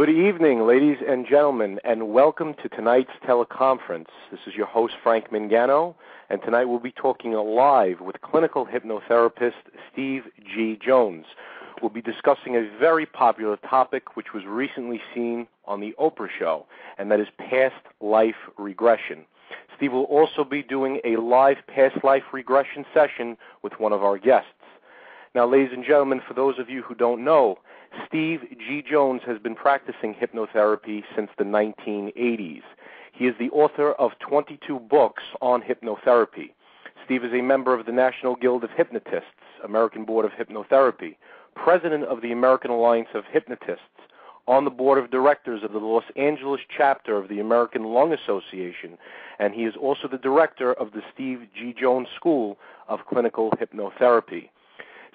Good evening, ladies and gentlemen, and welcome to tonight's teleconference. This is your host, Frank Mangano, and tonight we'll be talking live with clinical hypnotherapist Steve G. Jones. We'll be discussing a very popular topic which was recently seen on the Oprah show, and that is past life regression. Steve will also be doing a live past life regression session with one of our guests. Now, ladies and gentlemen, for those of you who don't know, Steve G. Jones has been practicing hypnotherapy since the 1980s. He is the author of 22 books on hypnotherapy. Steve is a member of the National Guild of Hypnotists, American Board of Hypnotherapy, president of the American Alliance of Hypnotists, on the board of directors of the Los Angeles chapter of the American Lung Association, and he is also the director of the Steve G. Jones School of Clinical Hypnotherapy.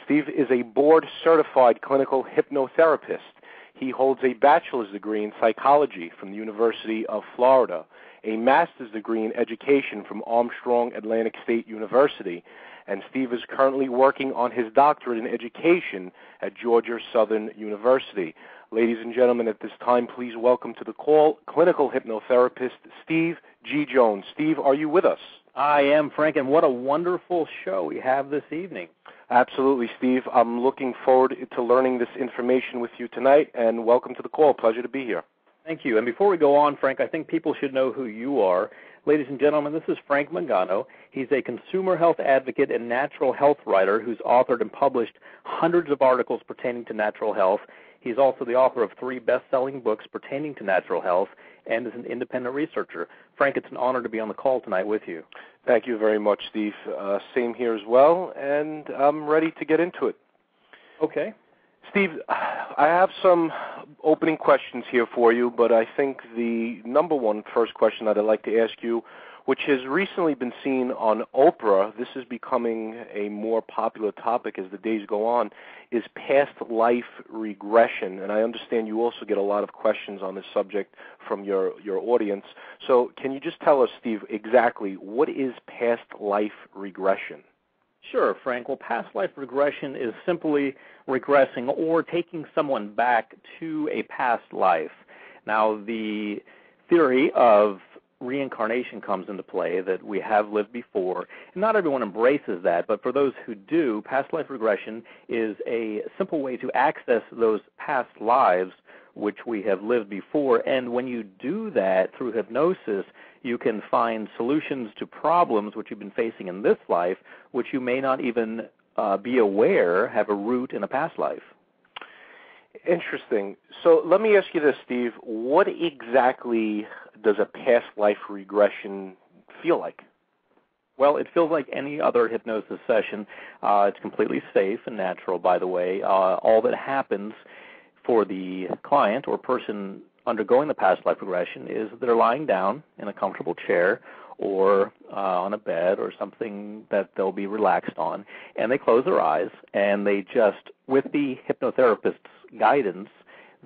Steve is a board-certified clinical hypnotherapist. He holds a bachelor's degree in psychology from the University of Florida, a master's degree in education from Armstrong Atlantic State University, and Steve is currently working on his doctorate in education at Georgia Southern University. Ladies and gentlemen, at this time, please welcome to the call clinical hypnotherapist Steve G. Jones. Steve, are you with us? I am, Frank, and what a wonderful show we have this evening. Absolutely, Steve. I'm looking forward to learning this information with you tonight, and welcome to the call. Pleasure to be here. Thank you. And before we go on, Frank, I think people should know who you are. Ladies and gentlemen, this is Frank Mangano. He's a consumer health advocate and natural health writer who's authored and published hundreds of articles pertaining to natural health. He's also the author of 3 best-selling books pertaining to natural health and is an independent researcher. Frank, it's an honor to be on the call tonight with you. Thank you very much, Steve. Same here as well, and I'm ready to get into it. Okay. Steve, I have some opening questions here for you, but I think the number one first question that I'd like to ask you, which has recently been seen on Oprah, this is becoming a more popular topic as the days go on, is past life regression. And I understand you also get a lot of questions on this subject from your audience. So can you just tell us, Steve, exactly what is past life regression? Sure, Frank. Well, past life regression is simply regressing or taking someone back to a past life. Now, the theory of reincarnation comes into play, that we have lived before. And not everyone embraces that, but for those who do, past life regression is a simple way to access those past lives which we have lived before. And when you do that through hypnosis, you can find solutions to problems which you've been facing in this life, which you may not even be aware have a root in a past life. Interesting. So let me ask you this, Steve. What exactly does a past life regression feel like? Well, it feels like any other hypnosis session. It's completely safe and natural, by the way. All that happens for the client or person undergoing the past life regression is they're lying down in a comfortable chair or on a bed or something that they'll be relaxed on, and they close their eyes, and they just, with the hypnotherapist's guidance,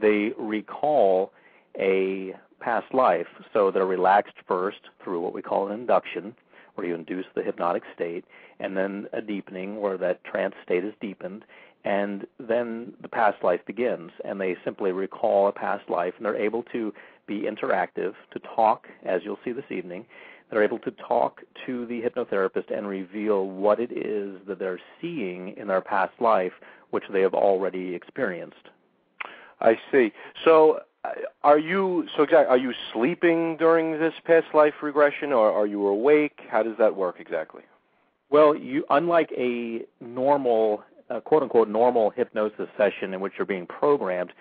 they recall a past life. So they're relaxed first through what we call an induction, where you induce the hypnotic state, and then a deepening where that trance state is deepened, and then the past life begins, and they simply recall a past life, and they're able to be interactive, to talk, as you'll see this evening. They're able to talk to the hypnotherapist and reveal what it is that they're seeing in their past life, which they have already experienced. I see. So are you sleeping during this past life regression, or are you awake? How does that work exactly? Well, unlike a normal, quote-unquote, normal hypnosis session in which you're being programmed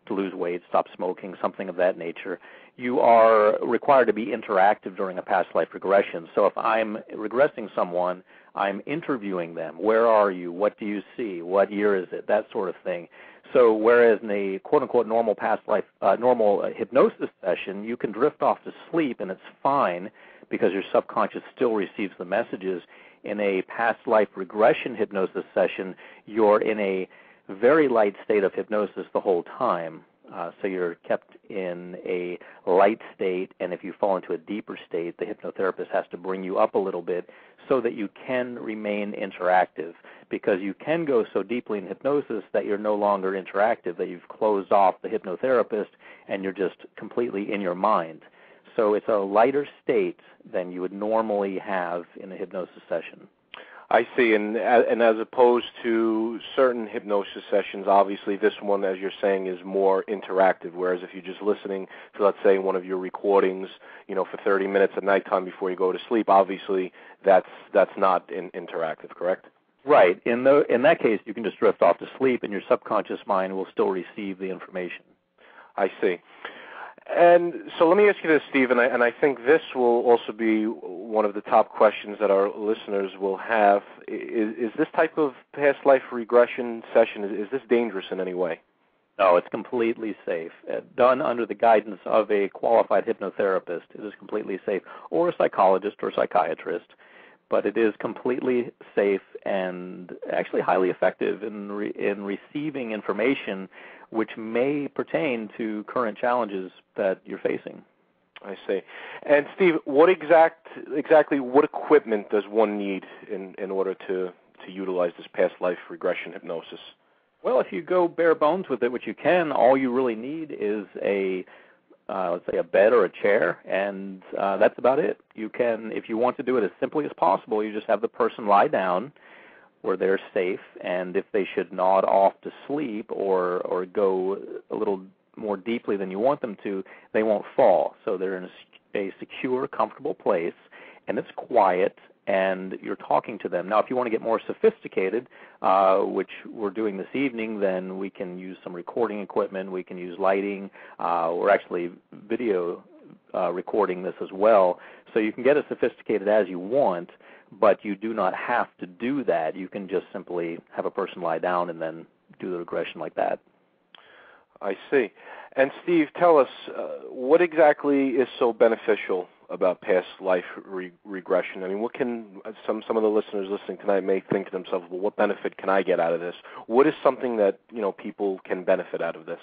to lose weight, stop smoking, something of that nature, you are required to be interactive during a past life regression. So if I'm regressing someone, I'm interviewing them. Where are you? What do you see? What year is it? That sort of thing. So whereas in a quote-unquote normal past life, normal hypnosis session, you can drift off to sleep and it's fine because your subconscious still receives the messages. In a past life regression hypnosis session, you're in a very light state of hypnosis the whole time. So you're kept in a light state, and if you fall into a deeper state, the hypnotherapist has to bring you up a little bit so that you can remain interactive, because you can go so deeply in hypnosis that you're no longer interactive, that you've closed off the hypnotherapist and you're just completely in your mind. So it's a lighter state than you would normally have in a hypnosis session. I see, and as opposed to certain hypnosis sessions, obviously this one, as you're saying, is more interactive, whereas if you're just listening to, let's say, one of your recordings, for 30 minutes at nighttime before you go to sleep, obviously that's not interactive, correct? Right. In that case, you can just drift off to sleep, and your subconscious mind will still receive the information. I see. And so let me ask you this, Steve, and I think this will also be one of the top questions that our listeners will have. Is this type of past life regression session, is this dangerous in any way? No, it's completely safe. Done under the guidance of a qualified hypnotherapist, it is completely safe, or a psychologist or psychiatrist. But it is completely safe and actually highly effective in receiving information which may pertain to current challenges that you're facing. I see. And Steve, what exactly what equipment does one need in order to utilize this past life regression hypnosis? Well, if you go bare bones with it, which you can, all you really need is let's say a bed or a chair, and that's about it. You can, if you want to do it as simply as possible, you just have the person lie down where they're safe, and if they should nod off to sleep or go a little more deeply than you want them to, they won't fall. So they're in a secure, comfortable place, and it's quiet, and you're talking to them. Now, if you want to get more sophisticated, which we're doing this evening, then we can use some recording equipment. We can use lighting. We're actually video recording this as well. So you can get as sophisticated as you want, but you do not have to do that. You can just simply have a person lie down and then do the regression like that. I see. And Steve, tell us, what exactly is so beneficial about past life regression? I mean, what can some of the listeners listening tonight may think to themselves, well, what benefit can I get out of this? What is something that, people can benefit out of this?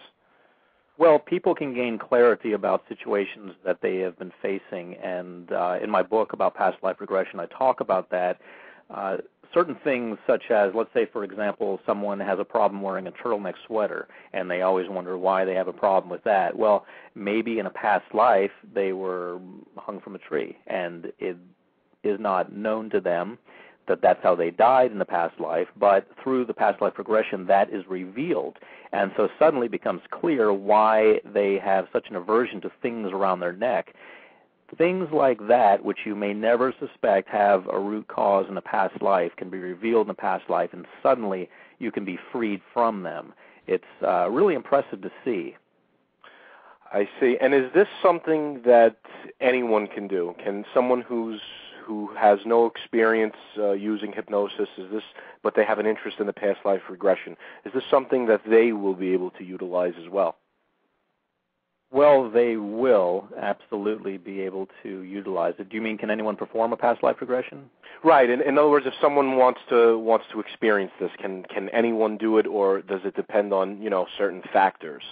Well, people can gain clarity about situations that they have been facing, and in my book about past life regression, I talk about that. Certain things such as, let's say, for example, someone has a problem wearing a turtleneck sweater, and they always wonder why they have a problem with that. Well, maybe in a past life they were hung from a tree, and it is not known to them that that's how they died in the past life, but through the past life regression, that is revealed. And so suddenly it becomes clear why they have such an aversion to things around their neck. Things like that, which you may never suspect have a root cause in a past life, can be revealed in a past life, and suddenly you can be freed from them. It's really impressive to see. I see. And is this something that anyone can do? Can someone who has no experience using hypnosis, but they have an interest in the past life regression, is this something that they will be able to utilize as well? Well, they will absolutely be able to utilize it. Do you mean, can anyone perform a past life regression? Right. In other words, if someone wants to experience this, can anyone do it, or does it depend on certain factors?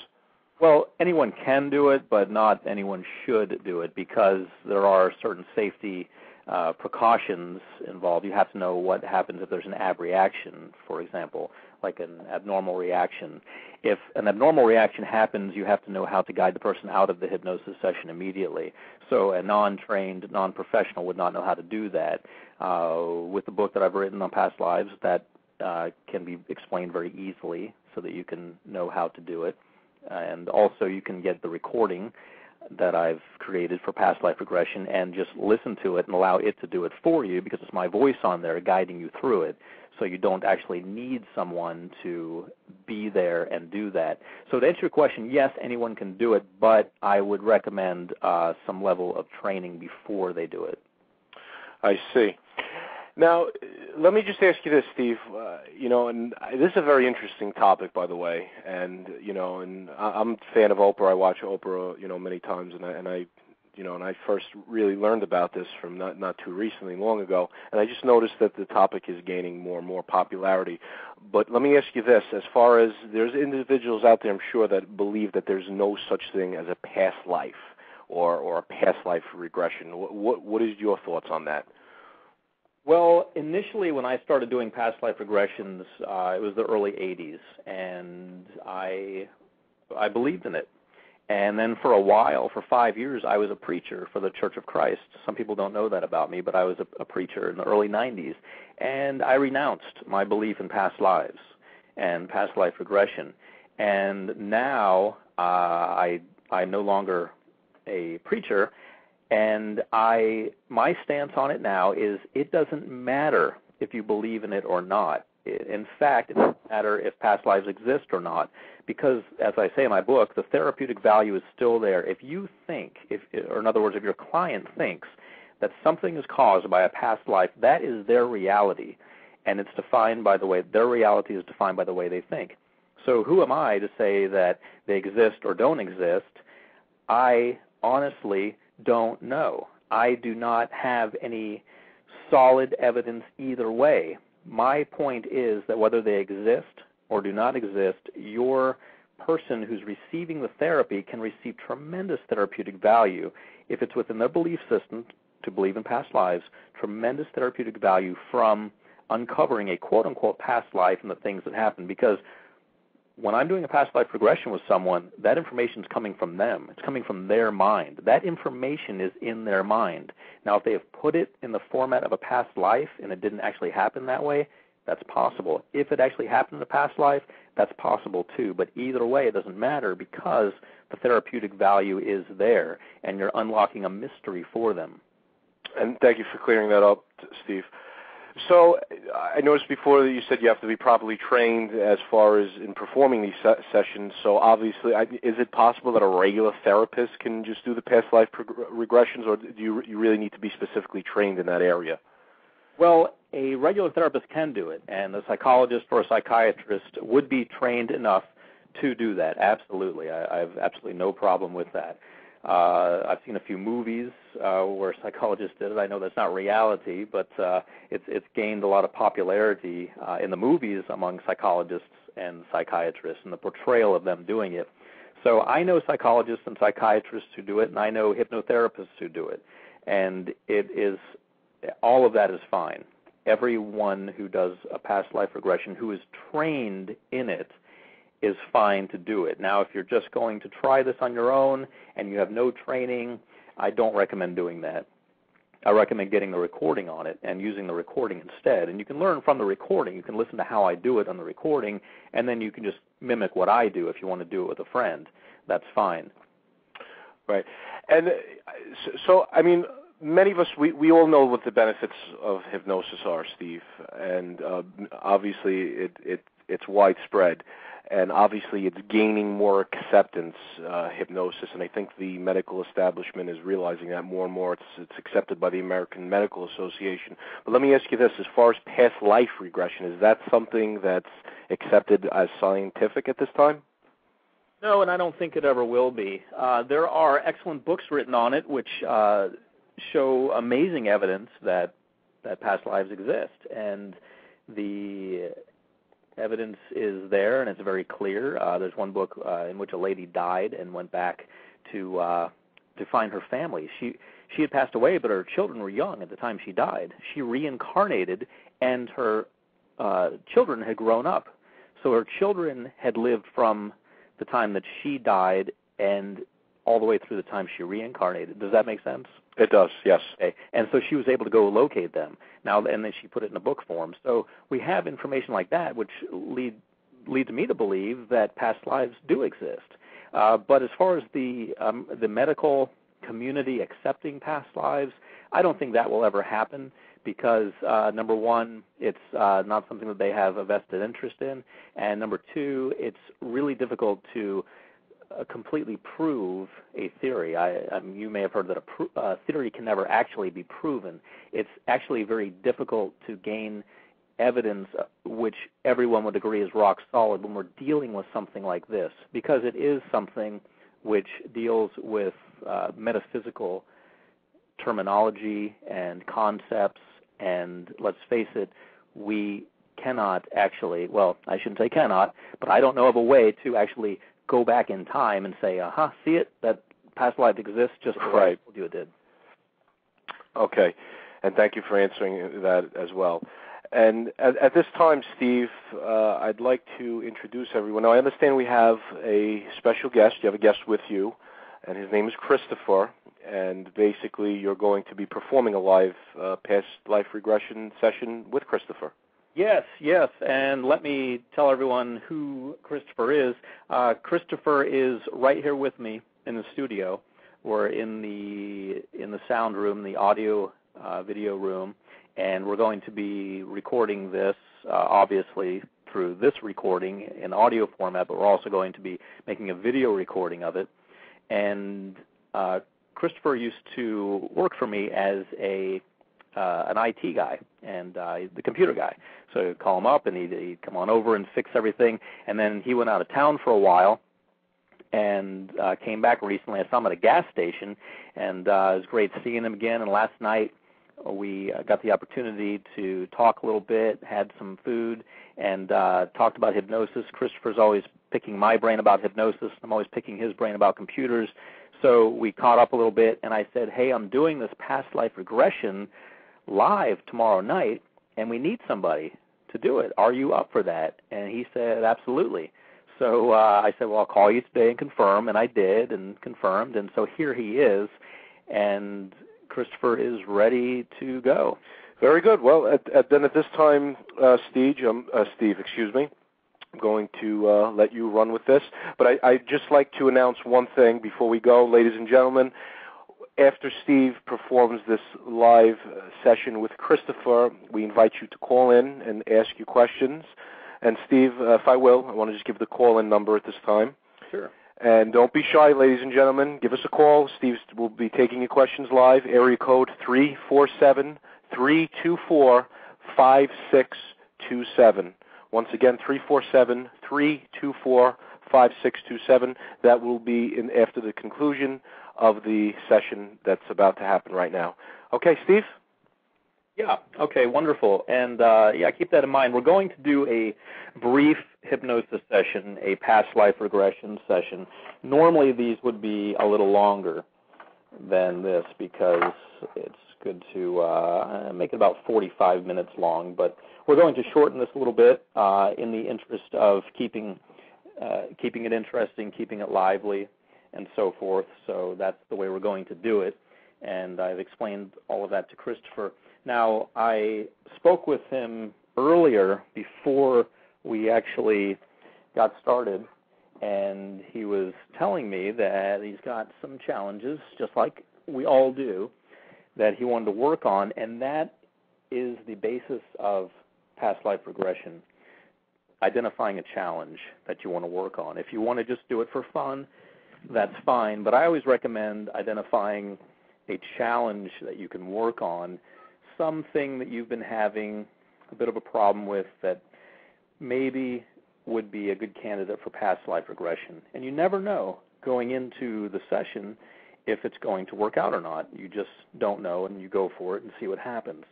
Well, anyone can do it, but not anyone should do it, because there are certain safety precautions involved. You have to know what happens if there's an abreaction, for example, like an abnormal reaction. If an abnormal reaction happens, you have to know how to guide the person out of the hypnosis session immediately. So a non-trained, non-professional would not know how to do that. With the book that I've written on past lives, that can be explained very easily so that you can know how to do it. And also you can get the recording that I've created for past life regression and just listen to it and allow it to do it for you, because it's my voice on there guiding you through it. So you don't actually need someone to be there and do that. So to answer your question, yes, anyone can do it, but I would recommend some level of training before they do it. I see. Now, let me just ask you this, Steve. And this is a very interesting topic, by the way. And and I'm a fan of Oprah. I watch Oprah, many times, and I and I first really learned about this from not too recently, long ago, and I just noticed that the topic is gaining more and more popularity. But let me ask you this, as far as there's individuals out there, I'm sure, that believe that there's no such thing as a past life or a past life regression. What is your thoughts on that? Well, initially when I started doing past life regressions, it was the early 80s, and I believed in it. And then for a while, for 5 years, I was a preacher for the Church of Christ. Some people don't know that about me, but I was a preacher in the early 90s. And I renounced my belief in past lives and past life regression. And now I'm no longer a preacher, and my stance on it now is it doesn't matter if you believe in it or not. In fact, it doesn't matter if past lives exist or not, because, as I say in my book, the therapeutic value is still there. If you think, or in other words, if your client thinks that something is caused by a past life, that is their reality, and it's defined by the way their reality is defined by the way they think. So who am I to say that they exist or don't exist? I honestly don't know. I do not have any solid evidence either way. My point is that whether they exist or do not exist, your person who's receiving the therapy can receive tremendous therapeutic value if it's within their belief system to believe in past lives, tremendous therapeutic value from uncovering a quote-unquote past life and the things that happen. Because when I'm doing a past life regression with someone, that information is coming from them. It's coming from their mind. That information is in their mind. Now, if they have put it in the format of a past life and it didn't actually happen that way, that's possible. If it actually happened in a past life, that's possible too. But either way, it doesn't matter because the therapeutic value is there, and you're unlocking a mystery for them. And thank you for clearing that up, Steve. So I noticed before that you said you have to be properly trained as far as in performing these sessions. So obviously, is it possible that a regular therapist can just do the past life regressions, or do you really need to be specifically trained in that area? Well, a regular therapist can do it, and a psychologist or a psychiatrist would be trained enough to do that. Absolutely. I have absolutely no problem with that. I've seen a few movies where psychologists did it. I know that's not reality, but it's gained a lot of popularity in the movies among psychologists and psychiatrists and the portrayal of them doing it. So I know psychologists and psychiatrists who do it, and I know hypnotherapists who do it. And all of that is fine. Everyone who does a past life regression who is trained in it is fine to do it. Now, if you're just going to try this on your own and you have no training, I don't recommend doing that. I recommend getting the recording on it and using the recording instead. And you can learn from the recording. You can listen to how I do it on the recording, and then you can just mimic what I do if you want to do it with a friend. That's fine. Right. And so I mean, many of us, we all know what the benefits of hypnosis are, Steve, and obviously it's widespread. And obviously it's gaining more acceptance, hypnosis, and I think the medical establishment is realizing that more and more. It's accepted by the American Medical Association. But let me ask you this, as far as past life regression, is that something that's accepted as scientific at this time? No, and I don't think it ever will be. There are excellent books written on it which show amazing evidence that past lives exist, and the evidence is there, and it's very clear. There's one book in which a lady died and went back to find her family. She had passed away, but her children were young at the time she died. She reincarnated, and her children had grown up. So her children had lived from the time that she died and all the way through the time she reincarnated. Does that make sense? It does, yes. Okay. And so she was able to go locate them. Now, and then she put it in a book form. So we have information like that, which leads me to believe that past lives do exist. But as far as the medical community accepting past lives, I don't think that will ever happen because, number one, it's not something that they have a vested interest in, and number two, it's really difficult to completely prove a theory. You may have heard that a theory can never actually be proven. It's actually very difficult to gain evidence which everyone would agree is rock solid when we're dealing with something like this, because it is something which deals with metaphysical terminology and concepts. And let's face it, we cannot actually, well, I shouldn't say cannot, but I don't know of a way to actually go back in time and say, see it, that past life exists just the way I told you it did. Okay, and thank you for answering that as well. And at this time, Steve, I'd like to introduce everyone. Now, I understand we have a special guest. You have a guest with you, and his name is Christopher, and basically you're going to be performing a live past life regression session with Christopher. Yes, and let me tell everyone who Christopher is. Christopher is right here with me in the studio. We're in the sound room, the audio video room, and we're going to be recording this, obviously, through this recording in audio format, but we're also going to be making a video recording of it. And Christopher used to work for me as an IT guy and the computer guy. So I'd call him up, and he'd come on over and fix everything. And then he went out of town for a while and came back recently. I saw him at a gas station, and it was great seeing him again. And last night we got the opportunity to talk a little bit, had some food, and talked about hypnosis. Christopher's always picking my brain about hypnosis. I'm always picking his brain about computers. So we caught up a little bit, and I said, hey, I'm doing this past life regression live tomorrow night, and we need somebody to do it. Are you up for that? And he said, absolutely. So I said, well, I'll call you today and confirm, and I did and confirmed, and so here he is, and Christopher is ready to go. Very good. Well, then at this time, Steve, I'm going to let you run with this. But I'd just like to announce one thing before we go, ladies and gentlemen. After Steve performs this live session with Christopher, we invite you to call in and ask you questions. And Steve, if I want to just give the call-in number at this time. Sure. And don't be shy, ladies and gentlemen. Give us a call. Steve will be taking your questions live. Area code 347-324-5627. Once again, 347-324-5627. That will be after the conclusion of the session that's about to happen right now. Okay, Steve? Yeah, okay, wonderful. And, keep that in mind. We're going to do a brief hypnosis session, a past life regression session. Normally these would be a little longer than this because it's good to make it about 45 minutes long. But we're going to shorten this a little bit in the interest of keeping it interesting, keeping it lively, and so forth. So that's the way we're going to do it. And I've explained all of that to Christopher. Now, I spoke with him earlier before we actually got started, and he was telling me that he's got some challenges, just like we all do, that he wanted to work on, and that is the basis of past life regression, identifying a challenge that you want to work on. If you want to just do it for fun, that's fine, but I always recommend identifying a challenge that you can work on, something that you've been having a bit of a problem with that maybe would be a good candidate for past life regression. And you never know going into the session if it's going to work out or not. You just don't know, and you go for it and see what happens.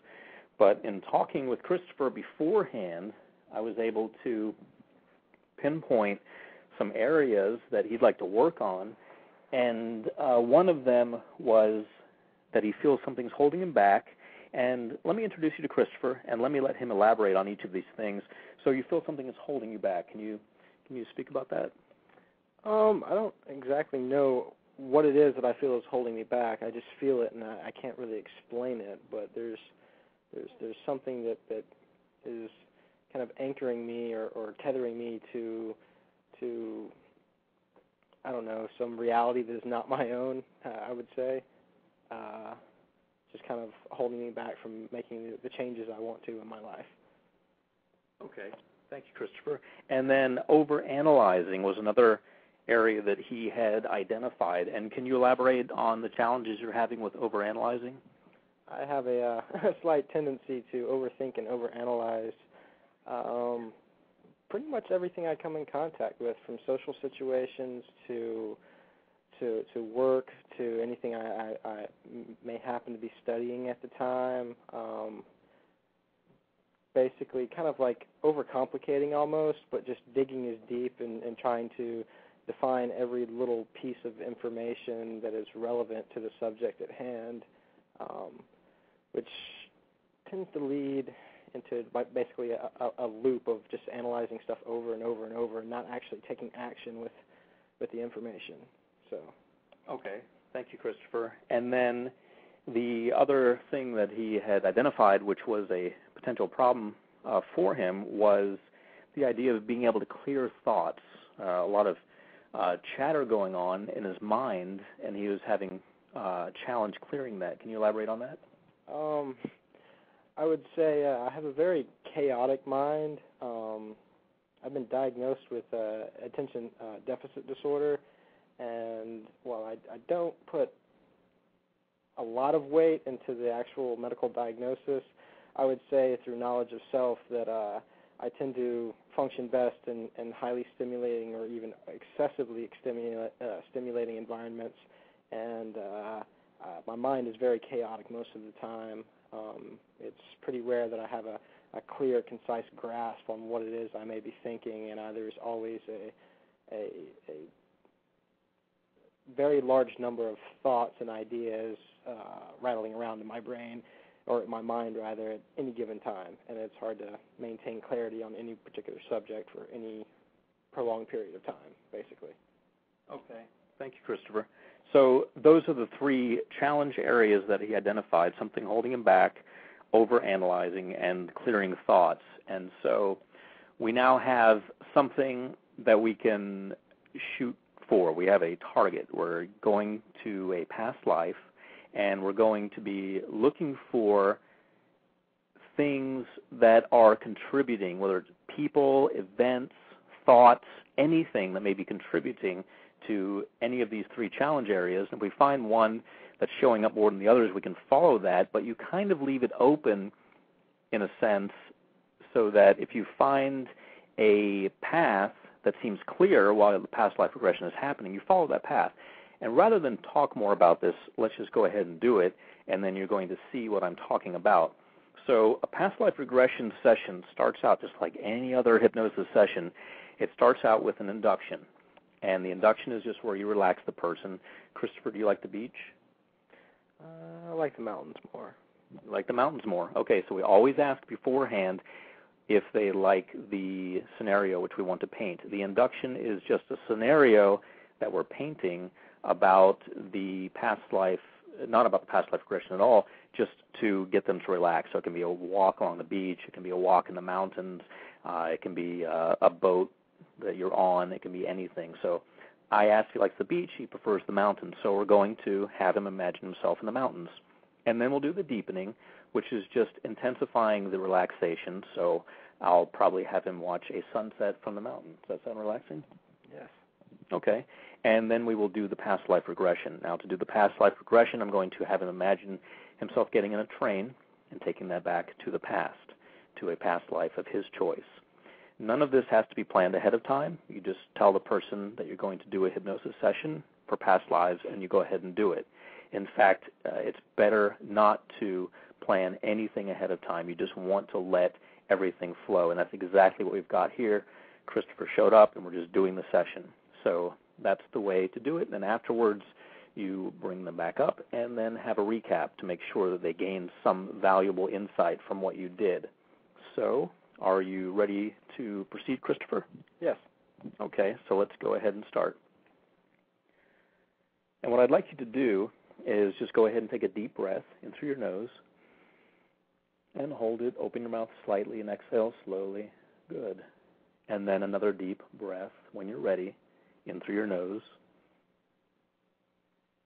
But in talking with Christopher beforehand, I was able to pinpoint some areas that he'd like to work on, and one of them was that he feels something's holding him back. And let me introduce you to Christopher, and let me let him elaborate on each of these things. So you feel something is holding you back. Can you speak about that? I don't exactly know what it is that I feel is holding me back. I just feel it, and I can't really explain it. But there's something that is kind of anchoring me or tethering me to I don't know, some reality that is not my own. I would say. Just kind of holding me back from making the changes I want to in my life. Okay. Thank you, Christopher. And then overanalyzing was another area that he had identified. And can you elaborate on the challenges you're having with overanalyzing? I have a slight tendency to overthink and overanalyze pretty much everything I come in contact with, from social situations to to work, to anything I may happen to be studying at the time. Basically, kind of like overcomplicating almost, but just digging as deep and trying to define every little piece of information that is relevant to the subject at hand, which tends to lead into basically a loop of just analyzing stuff over and over and over and not actually taking action with the information. So. Okay. Thank you, Christopher. And then the other thing that he had identified, which was a potential problem for him, was the idea of being able to clear thoughts. A lot of chatter going on in his mind, and he was having a challenge clearing that. Can you elaborate on that? I would say I have a very chaotic mind. I've been diagnosed with attention deficit disorder, and while I don't put a lot of weight into the actual medical diagnosis, I would say through knowledge of self that I tend to function best in highly stimulating or even excessively stimulating environments, and my mind is very chaotic most of the time. It's pretty rare that I have a clear, concise grasp on what it is I may be thinking, and there's always a very large number of thoughts and ideas rattling around in my brain, or my mind rather, at any given time, and it's hard to maintain clarity on any particular subject for any prolonged period of time, basically. Okay. Thank you, Christopher. So those are the three challenge areas that he identified, something holding him back, overanalyzing, and clearing thoughts. And so we now have something that we can shoot for. We have a target. We're going to a past life, and we're going to be looking for things that are contributing, whether it's people, events, thoughts, anything that may be contributing to any of these three challenge areas. And if we find one that's showing up more than the others, we can follow that, but you kind of leave it open in a sense so that if you find a path that seems clear while the past life regression is happening, you follow that path. And rather than talk more about this, let's just go ahead and do it, and then you're going to see what I'm talking about. So a past life regression session starts out just like any other hypnosis session. It starts out with an induction, and the induction is just where you relax the person. Christopher, do you like the beach? I like the mountains more. You like the mountains more. Okay, so we always ask beforehand if they like the scenario which we want to paint. The induction is just a scenario that we're painting about the past life, not about the past life regression at all, just to get them to relax. So it can be a walk along the beach, it can be a walk in the mountains, it can be a boat that you're on, it can be anything. So I asked if he likes the beach, he prefers the mountains, so we're going to have him imagine himself in the mountains. And then we'll do the deepening, which is just intensifying the relaxation. So I'll probably have him watch a sunset from the mountain. Does that sound relaxing? Yes. Okay. And then we will do the past life regression. Now, to do the past life regression, I'm going to have him imagine himself getting in a train and taking that back to the past, to a past life of his choice. None of this has to be planned ahead of time. You just tell the person that you're going to do a hypnosis session for past lives, and you go ahead and do it. In fact, it's better not to plan anything ahead of time. You just want to let everything flow, and that's exactly what we've got here. Christopher showed up, and we're just doing the session. So that's the way to do it. And then afterwards, you bring them back up and then have a recap to make sure that they gain some valuable insight from what you did. So are you ready to proceed, Christopher? Yes. Okay, so let's go ahead and start. And what I'd like you to do is just go ahead and take a deep breath in through your nose and hold it. Open your mouth slightly and exhale slowly. Good. And then another deep breath when you're ready in through your nose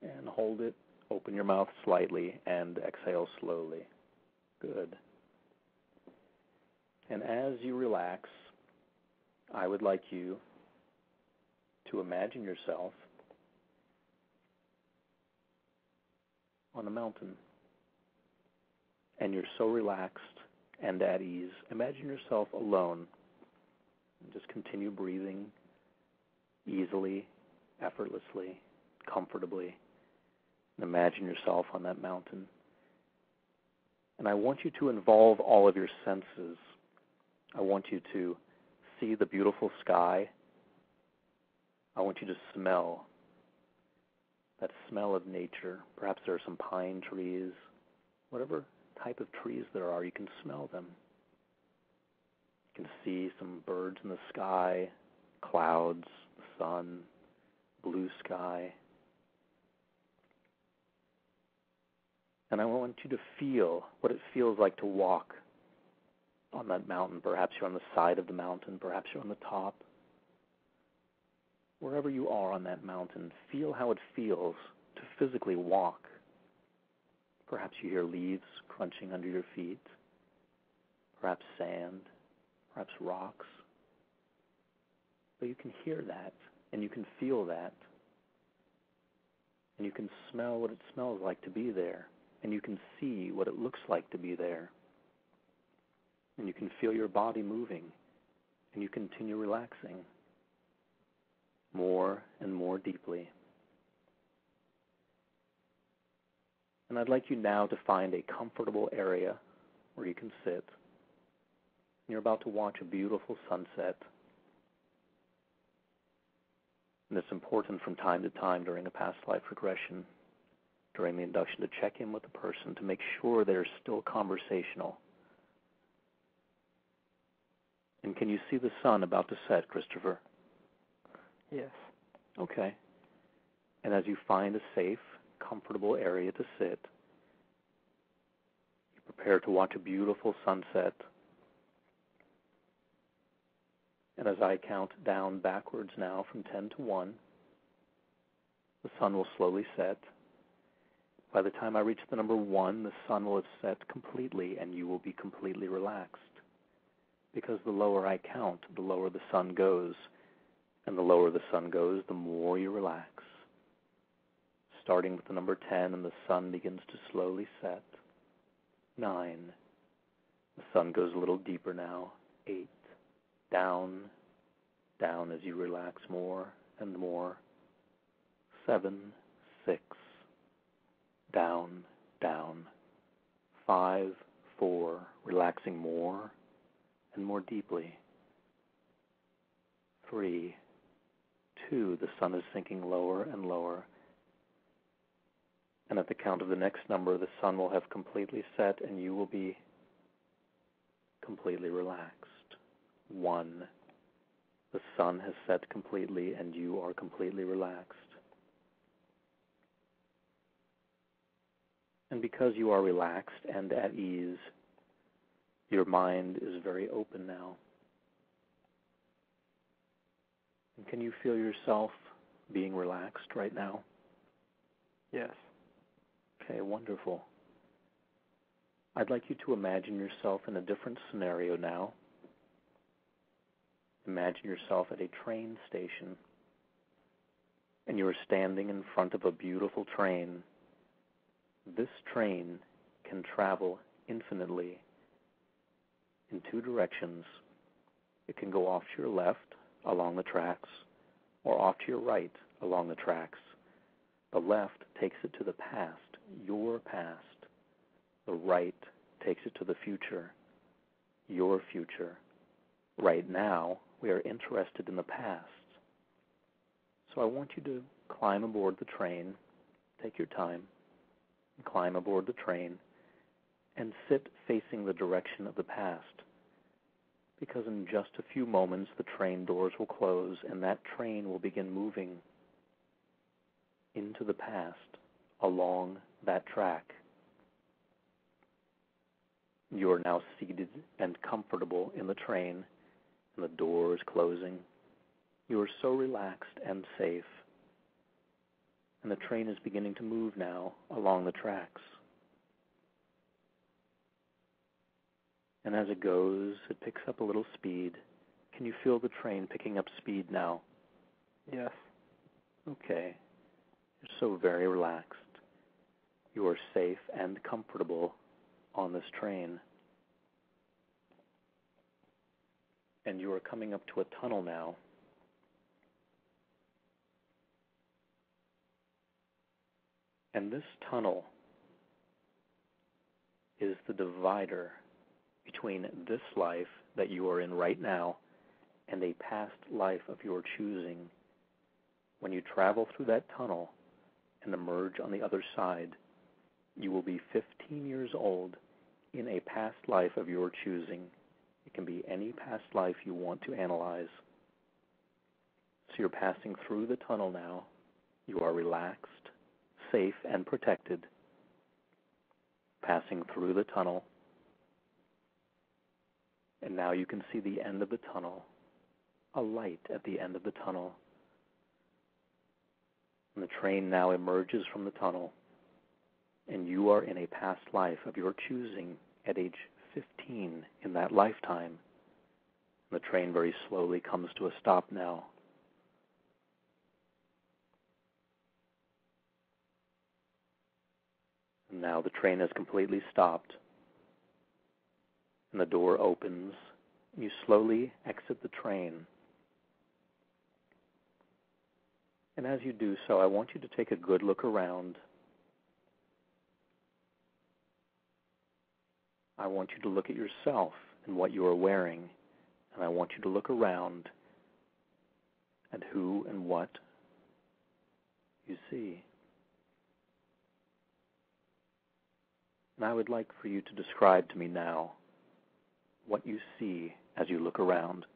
and hold it. Open your mouth slightly and exhale slowly. Good. And as you relax, I would like you to imagine yourself on a mountain. And you're so relaxed and at ease. Imagine yourself alone. And just continue breathing easily, effortlessly, comfortably. And imagine yourself on that mountain. And I want you to involve all of your senses. I want you to see the beautiful sky. I want you to smell that smell of nature. Perhaps there are some pine trees. Whatever type of trees there are, you can smell them. You can see some birds in the sky, clouds, the sun, blue sky. And I want you to feel what it feels like to walk on that mountain. Perhaps you're on the side of the mountain, perhaps you're on the top. Wherever you are on that mountain, feel how it feels to physically walk. Perhaps you hear leaves crunching under your feet, perhaps sand, perhaps rocks. But you can hear that, and you can feel that, and you can smell what it smells like to be there, and you can see what it looks like to be there, and you can feel your body moving, and you continue relaxing more and more deeply. And I'd like you now to find a comfortable area where you can sit. You're about to watch a beautiful sunset. And it's important from time to time during a past life regression, during the induction, to check in with the person to make sure they're still conversational. And can you see the sun about to set, Christopher? Yes. Okay. And as you find a safe, comfortable area to sit, you prepare to watch a beautiful sunset. And as I count down backwards now from 10 to 1, the sun will slowly set. By the time I reach the number 1, the sun will have set completely and you will be completely relaxed. Because the lower I count, the lower the sun goes. And the lower the sun goes, the more you relax. Starting with the number 10, and the sun begins to slowly set. 9. The sun goes a little deeper now. 8. Down, down as you relax more and more. 7, 6. Down, down. 5, 4. Relaxing more and more deeply. 3, 2. The sun is sinking lower and lower. And at the count of the next number, the sun will have completely set and you will be completely relaxed. 1. The sun has set completely and you are completely relaxed. And because you are relaxed and at ease, your mind is very open now. And can you feel yourself being relaxed right now? Yes. Okay, wonderful. I'd like you to imagine yourself in a different scenario now. Imagine yourself at a train station, and you are standing in front of a beautiful train. This train can travel infinitely in 2 directions. It can go off to your left along the tracks, or off to your right along the tracks. The left takes it to the past, your past. The right takes it to the future, your future. Right now, we are interested in the past. So I want you to climb aboard the train, take your time, and climb aboard the train, and sit facing the direction of the past. Because in just a few moments, the train doors will close, and that train will begin moving into the past along that track. You are now seated and comfortable in the train, and the door is closing. You are so relaxed and safe. And the train is beginning to move now along the tracks. And as it goes, it picks up a little speed. Can you feel the train picking up speed now? Yes. Okay. You're so very relaxed. You are safe and comfortable on this train. And you are coming up to a tunnel now. And this tunnel is the divider between this life that you are in right now and a past life of your choosing. When you travel through that tunnel and emerge on the other side, you will be 15 years old in a past life of your choosing. It can be any past life you want to analyze. So you're passing through the tunnel now. You are relaxed, safe, and protected. Passing through the tunnel. And now you can see the end of the tunnel, a light at the end of the tunnel. And the train now emerges from the tunnel, and you are in a past life of your choosing at age 15 in that lifetime. And the train very slowly comes to a stop now. And now the train has completely stopped, and the door opens. You slowly exit the train. And as you do so, I want you to take a good look around. I want you to look at yourself and what you are wearing, and I want you to look around at who and what you see. And I would like for you to describe to me now what you see as you look around.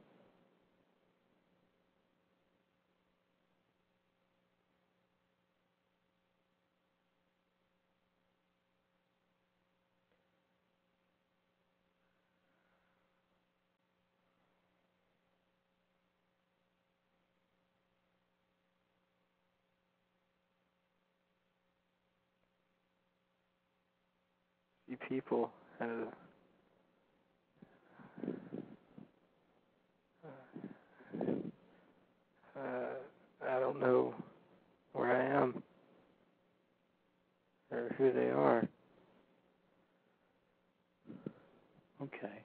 You people at I don't know where I am or who they are. Okay.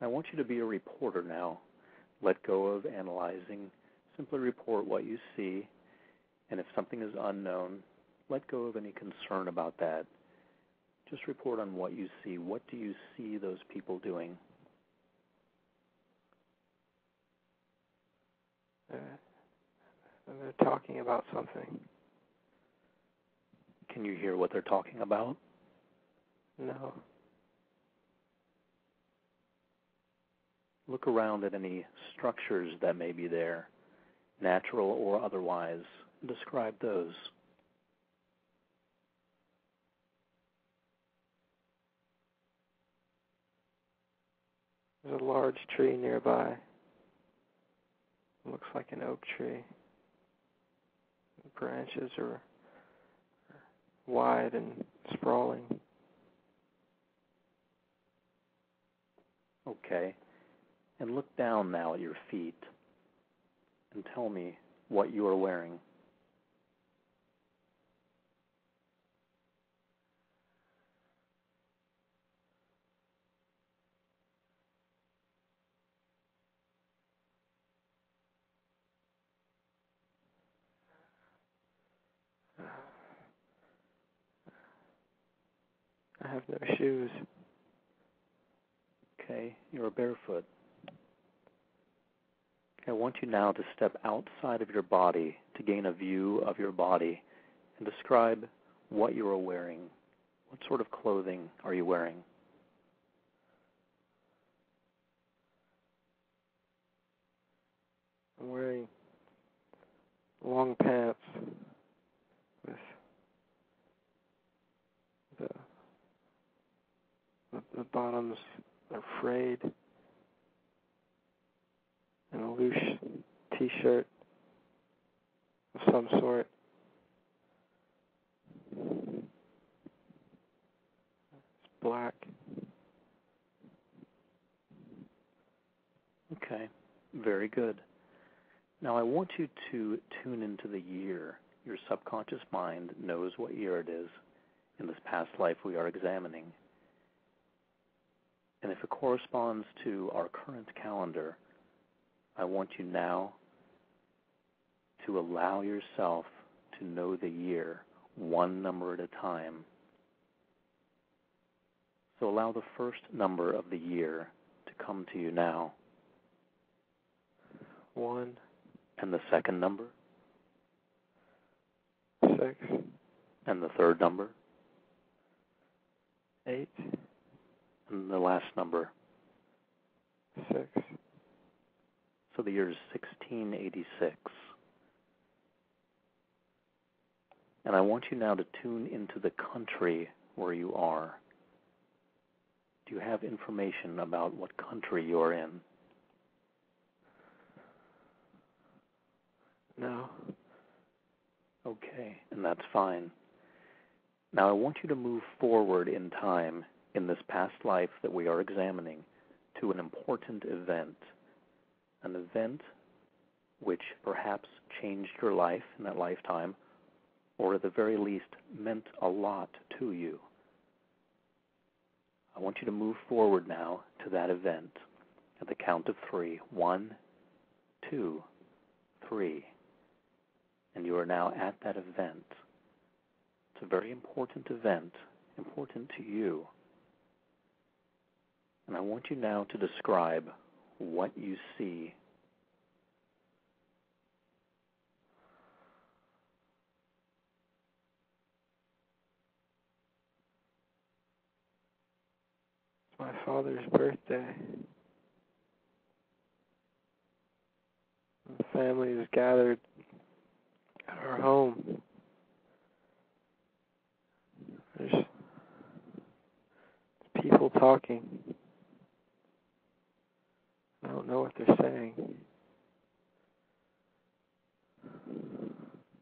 I want you to be a reporter now. Let go of analyzing. Simply report what you see. And if something is unknown, let go of any concern about that. Just report on what you see. What do you see those people doing? They're talking about something. Can you hear what they're talking about? No. Look around at any structures that may be there, natural or otherwise. Describe those. There's a large tree nearby. It looks like an oak tree. The branches are wide and sprawling. Okay. And look down now at your feet and tell me what you are wearing. I have no shoes. Okay, you're barefoot. I want you now to step outside of your body to gain a view of your body and describe what you are wearing. What sort of clothing are you wearing? I'm wearing long pants with the bottoms are frayed, and a loose t-shirt of some sort. It's black. Okay, very good. Now I want you to tune into the year. Your subconscious mind knows what year it is in this past life we are examining. And if it corresponds to our current calendar, I want you now to allow yourself to know the year one number at a time. So allow the first number of the year to come to you now. 1. And the second number? 6. And the third number? 8. And the last number? 6. So the year is 1686. And I want you now to tune into the country where you are. Do you have information about what country you are in? No. Okay, and that's fine. Now I want you to move forward in time in this past life that we are examining to an important event. An event which perhaps changed your life in that lifetime, or at the very least meant a lot to you. I want you to move forward now to that event at the count of 3. 1, 2, 3. And you are now at that event. It's a very important event, important to you. And I want you now to describe what you see. It's my father's birthday. The family is gathered at our home. There's people talking. I don't know what they're saying.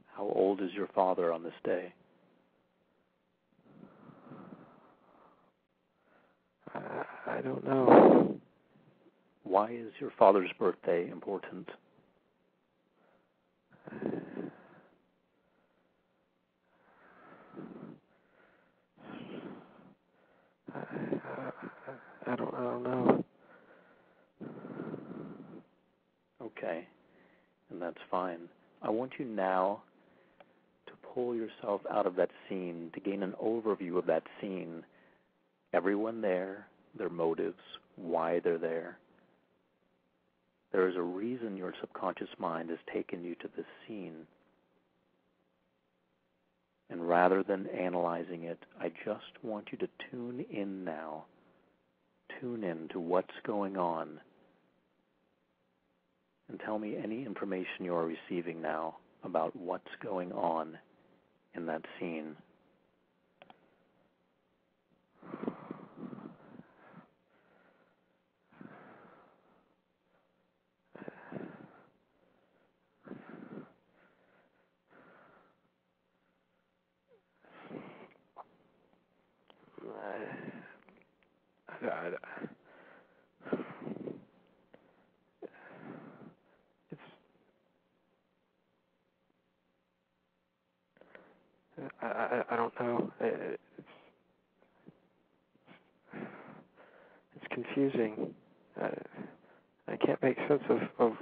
How old is your father on this day? I don't know. Why is your father's birthday important? I don't know. Okay, and that's fine. I want you now to pull yourself out of that scene, to gain an overview of that scene. Everyone there, their motives, why they're there. There is a reason your subconscious mind has taken you to this scene. And rather than analyzing it, I just want you to tune in now. Tune in to what's going on. And tell me any information you are receiving now about what's going on in that scene. I don't know. It's confusing. I can't make sense of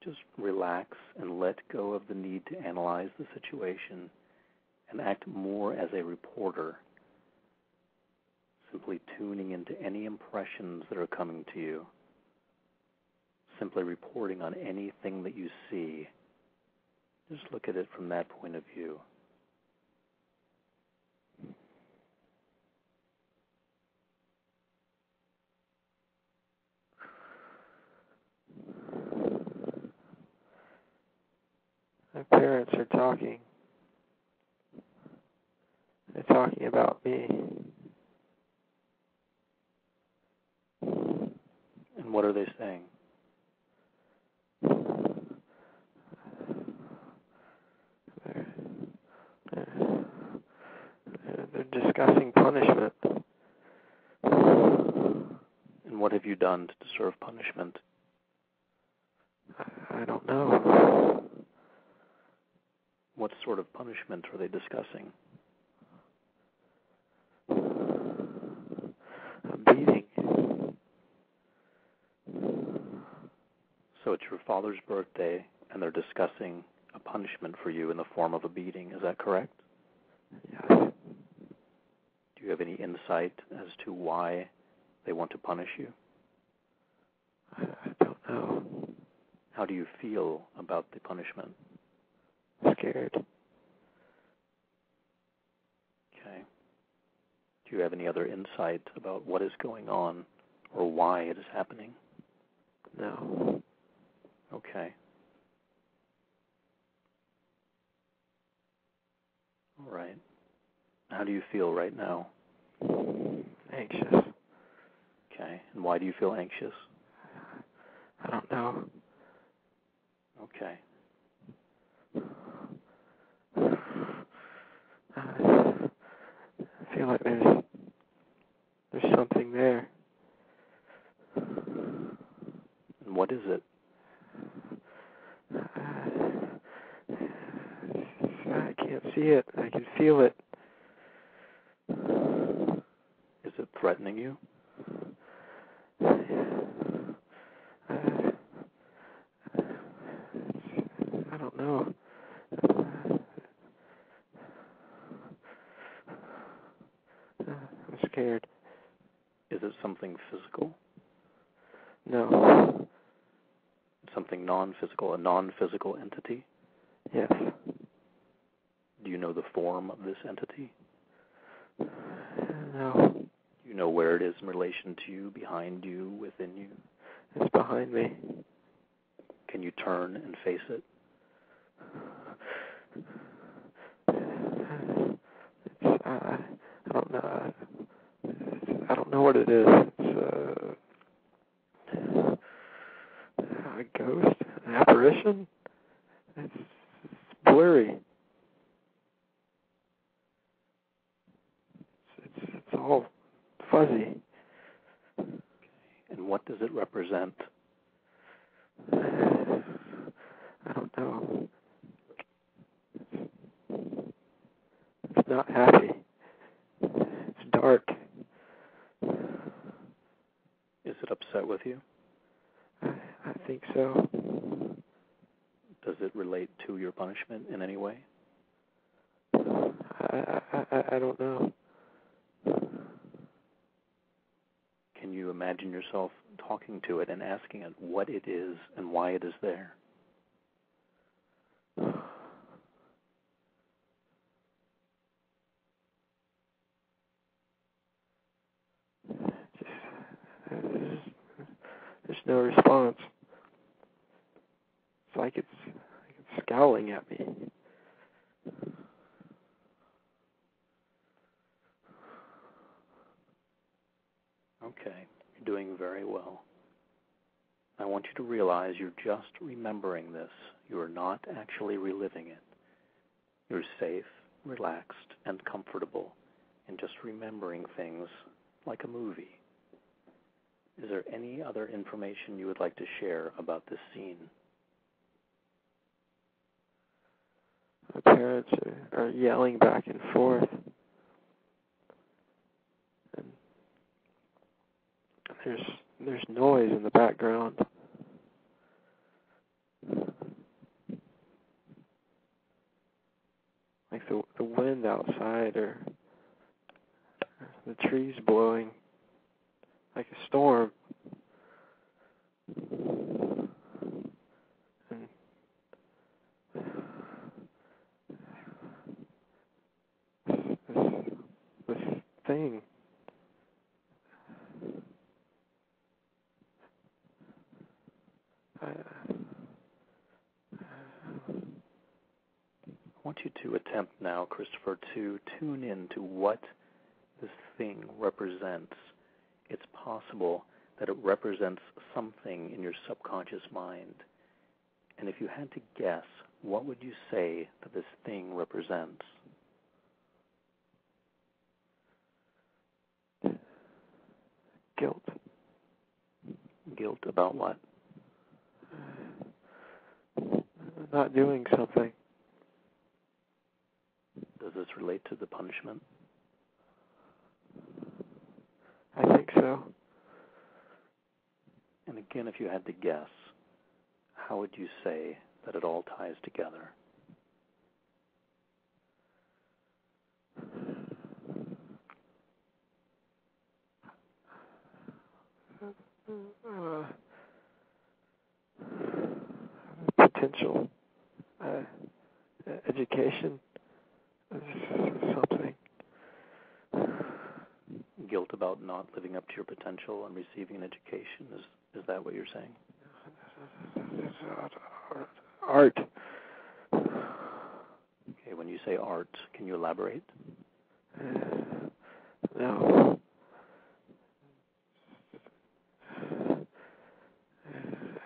Just relax and let go of the need to analyze the situation and act more as a reporter, simply tuning into any impressions that are coming to you, simply reporting on anything that you see. Just look at it from that point of view. My parents are talking. They're talking about me. And what are they saying? They're discussing punishment. And what have you done done to deserve punishment? I don't know. What sort of punishment are they discussing? A beating. So it's your father's birthday, and they're discussing a punishment for you in the form of a beating. Is that correct? Yes. Do you have any insight as to why they want to punish you? I don't know. How do you feel about the punishment? Scared. Okay. Do you have any other insight about what is going on or why it is happening? No. Okay. All right. How do you feel right now? Anxious. Okay. And why do you feel anxious? I don't know. Okay. I feel like there's something there. And what is it? I can't see it. I can feel it. Is it threatening you? I don't know. I'm scared. Is it something physical? No. Something non-physical, a non-physical entity? Yes. Do you know the form of this entity? No. Do you know where it is in relation to you, behind you, within you? It's behind me. Can you turn and face it? I don't know. I don't know what it is. It's a ghost, an apparition. It's blurry. It's all fuzzy. And what does it represent? I don't know. It's not happy. It's dark. Is it upset with you? I think so. Does it relate to your punishment in any way? I don't know. Can you imagine yourself talking to it and asking it what it is and why it is there? There's no response. It's like it's scowling at me. Okay, you're doing very well. I want you to realize you're just remembering this. You are not actually reliving it. You're safe, relaxed, and comfortable in just remembering things like a movie. Is there any other information you would like to share about this scene? My parents are yelling back and forth. And there's noise in the background. Like the wind outside or the trees blowing like a storm. And this thing. I want you to attempt now, Christopher, to tune in to what this thing represents. It's possible that it represents something in your subconscious mind. And if you had to guess, what would you say that this thing represents? Guilt. Guilt about what? Not doing something. Does this relate to the punishment? I think so. And again, if you had to guess, how would you say that it all ties together? Potential. Education. Something. Guilt about not living up to your potential and receiving an education. Is that what you're saying? Art. Okay, when you say art, can you elaborate? No.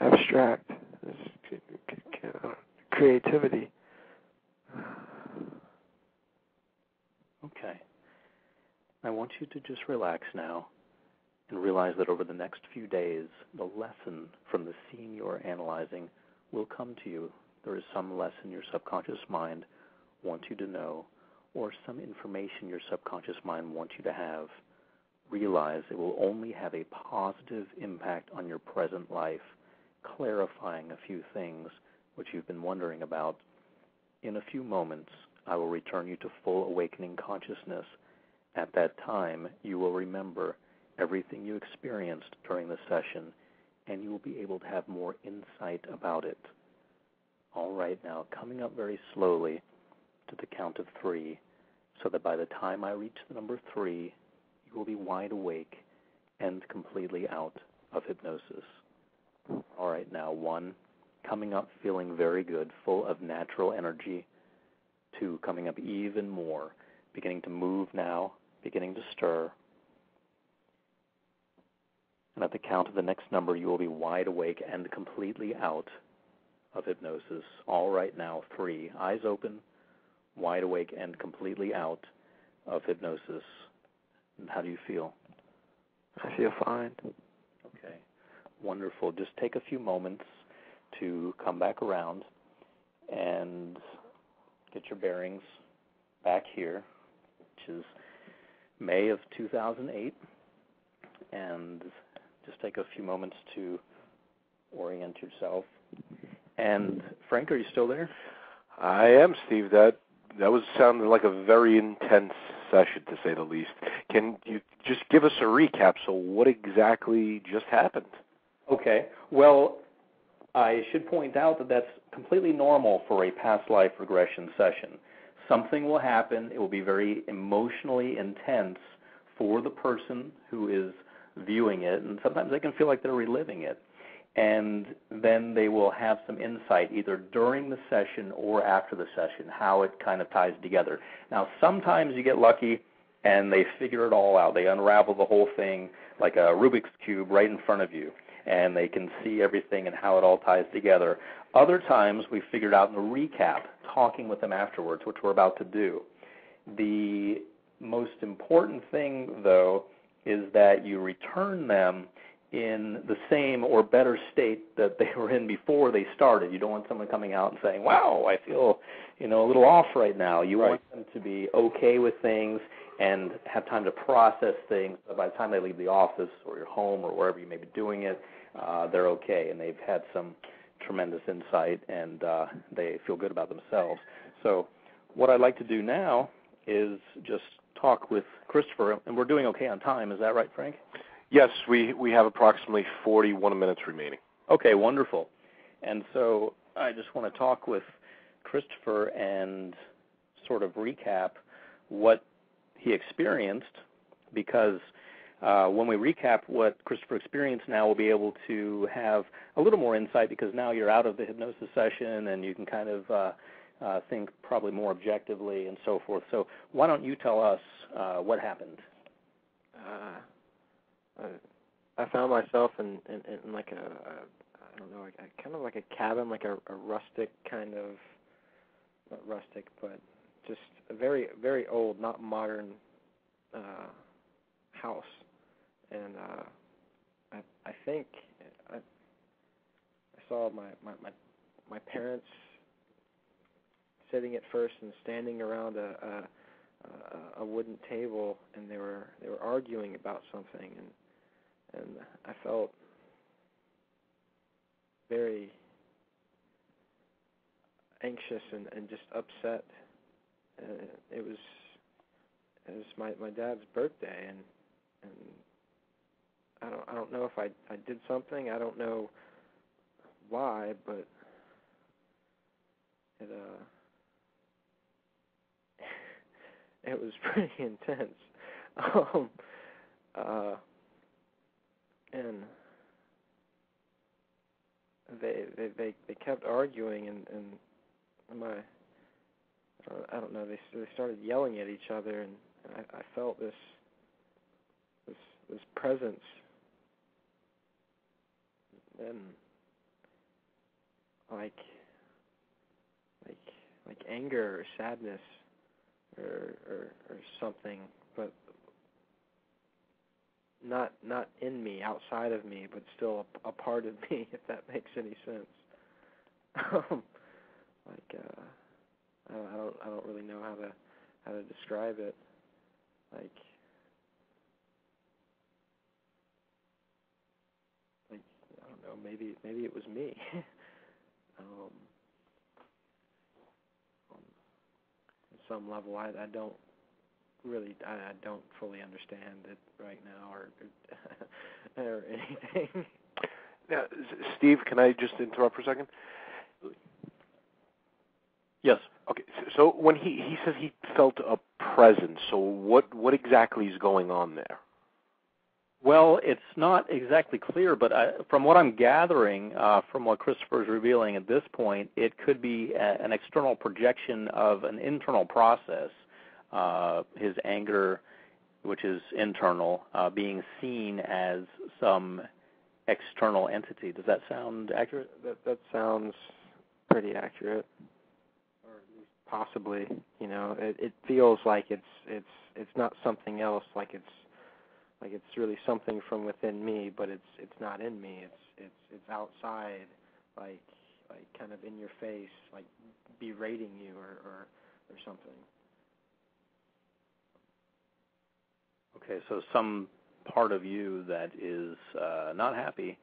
Abstract. Creativity. Okay. I want you to just relax now and realize that over the next few days, the lesson from the scene you're analyzing will come to you. There is some lesson your subconscious mind wants you to know, or some information your subconscious mind wants you to have. Realize it will only have a positive impact on your present life, clarifying a few things which you've been wondering about. In a few moments, I will return you to full awakening consciousness. At that time, you will remember everything you experienced during the session, and you will be able to have more insight about it. All right, now, coming up very slowly to the count of 3, so that by the time I reach the number 3, you will be wide awake and completely out of hypnosis. All right, now, 1, coming up feeling very good, full of natural energy. 2, coming up even more, beginning to move now, beginning to stir. And at the count of the next number, you will be wide awake and completely out of hypnosis. All right, now, 3, eyes open, wide awake and completely out of hypnosis. And how do you feel? I feel fine. Okay, wonderful. Just take a few moments to come back around and get your bearings back here, which is May of 2008, and just take a few moments to orient yourself. And Frank, are you still there? I am, Steve. That was sounding like a very intense session, to say the least. Can you just give us a recap? So what exactly just happened? Okay. Well, I should point out that that's completely normal for a past life regression session. Something will happen. It will be very emotionally intense for the person who is viewing it, and sometimes they can feel like they're reliving it. And then they will have some insight either during the session or after the session, how it kind of ties together. Now, sometimes you get lucky and they figure it all out. They unravel the whole thing like a Rubik's Cube right in front of you, and they can see everything and how it all ties together. Other times we figured out in the recap, talking with them afterwards, which we're about to do. The most important thing, though, is that you return them in the same or better state that they were in before they started. You don't want someone coming out and saying, wow, I feel, a little off right now. You want them to be okay with things and have time to process things. So by the time they leave the office or your home or wherever you may be doing it, they're okay, and they've had some tremendous insight, and they feel good about themselves. So what I'd like to do now is just talk with Christopher, and we're doing okay on time. Is that right, Frank? Yes, we have approximately 41 minutes remaining. Okay, wonderful. And so I just want to talk with Christopher and sort of recap what he experienced, because when we recap what Christopher experienced now, we'll be able to have a little more insight, because now you're out of the hypnosis session and you can kind of think probably more objectively and so forth. So why don't you tell us what happened? I found myself in like I don't know, kind of like a cabin, like a rustic kind of, not rustic, but just a very, very old, not modern house. And I think saw my parents sitting at first and standing around a wooden table, and they were arguing about something, and I felt very anxious and just upset. It was my dad's birthday, and I don't know if I did something. I don't know why, but it was pretty intense. And they kept arguing, and I don't know, they started yelling at each other, and I felt this presence, and like anger or sadness or something, but not in me, outside of me, but still a part of me, if that makes any sense. I don't really know how to describe it. Like I don't know, maybe it was me. On some level, I don't fully understand it right now, or anything. Now, Steve, can I just interrupt for a second? Yes. Okay. So when he says he felt a presence, so what exactly is going on there? Well, it's not exactly clear, but from what I'm gathering, from what Christopher is revealing at this point, it could be an external projection of an internal process, his anger, which is internal, being seen as some external entity. Does that sound accurate? That sounds pretty accurate, or at least possibly. You know, it feels like it's not something else, like it's really something from within me, but it's not in me. It's outside, like kind of in your face, like berating you or something. Okay, so some part of you that is not happy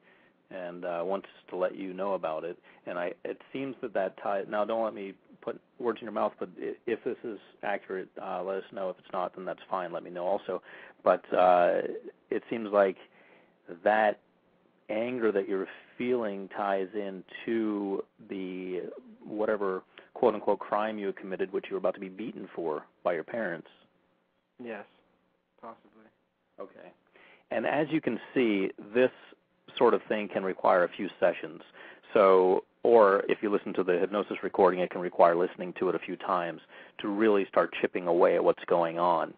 and wants to let you know about it, and it seems that ties. Now, don't let me put words in your mouth, but if this is accurate, let us know. If it's not, then that's fine. Let me know also. But it seems like that anger that you're feeling ties into the whatever quote-unquote crime you committed, which you were about to be beaten for by your parents. Yes, possibly. Okay. And as you can see, this sort of thing can require a few sessions. So, or if you listen to the hypnosis recording, it can require listening to it a few times to really start chipping away at what's going on.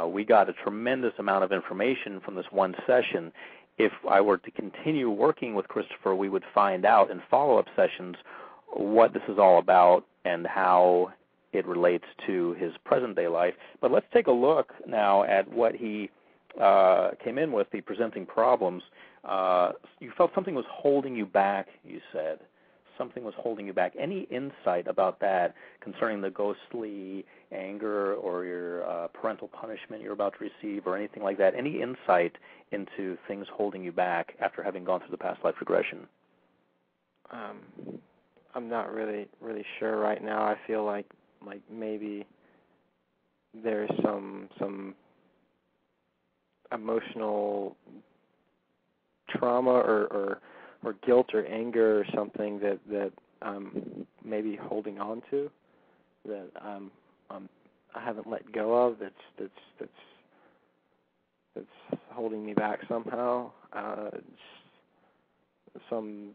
We got a tremendous amount of information from this one session. If I were to continue working with Christopher, we would find out in follow-up sessions what this is all about and how it relates to his present-day life. But let's take a look now at what he came in with, the presenting problems. You felt something was holding you back, you said. Something was holding you back. Any insight about that concerning the ghostly anger or your parental punishment you're about to receive or anything like that? Any insight into things holding you back after having gone through the past life regression? I'm not really sure right now. I feel like maybe there's some emotional trauma or guilt or anger or something that I'm maybe holding on to, that I haven't let go of. That's holding me back somehow. Some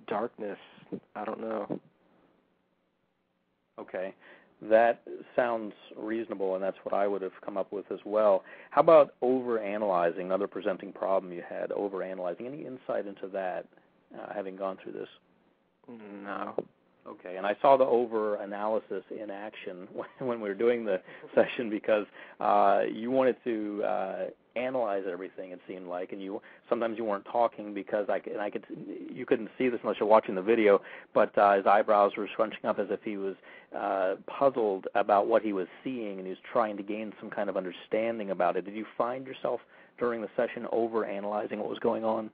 darkness. I don't know. Okay. That sounds reasonable, and that's what I would have come up with as well. How about overanalyzing, another presenting problem you had, overanalyzing? Any insight into that, having gone through this? No. Okay, and I saw the over-analysis in action when we were doing the session because you wanted to analyze everything. It seemed like, and sometimes you weren't talking because you couldn't see this unless you're watching the video, but his eyebrows were scrunching up as if he was puzzled about what he was seeing, and he was trying to gain some kind of understanding about it. Did you find yourself during the session over analyzing what was going on?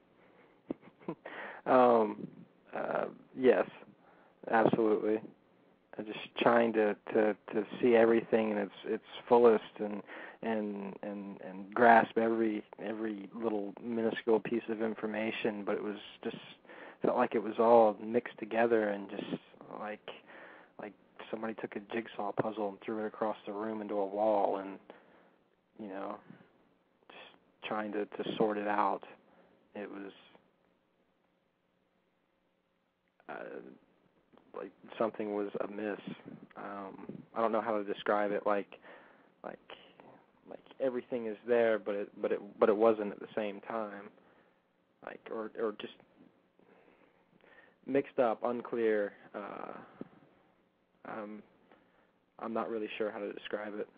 Yes, absolutely. I'm just trying to see everything in its fullest and grasp every little minuscule piece of information, but it was just felt like it was all mixed together and just like somebody took a jigsaw puzzle and threw it across the room into a wall, and just trying to sort it out. It was like something was amiss. I don't know how to describe it. Like everything is there, but it wasn't at the same time. Like or just mixed up, unclear. I'm not really sure how to describe it.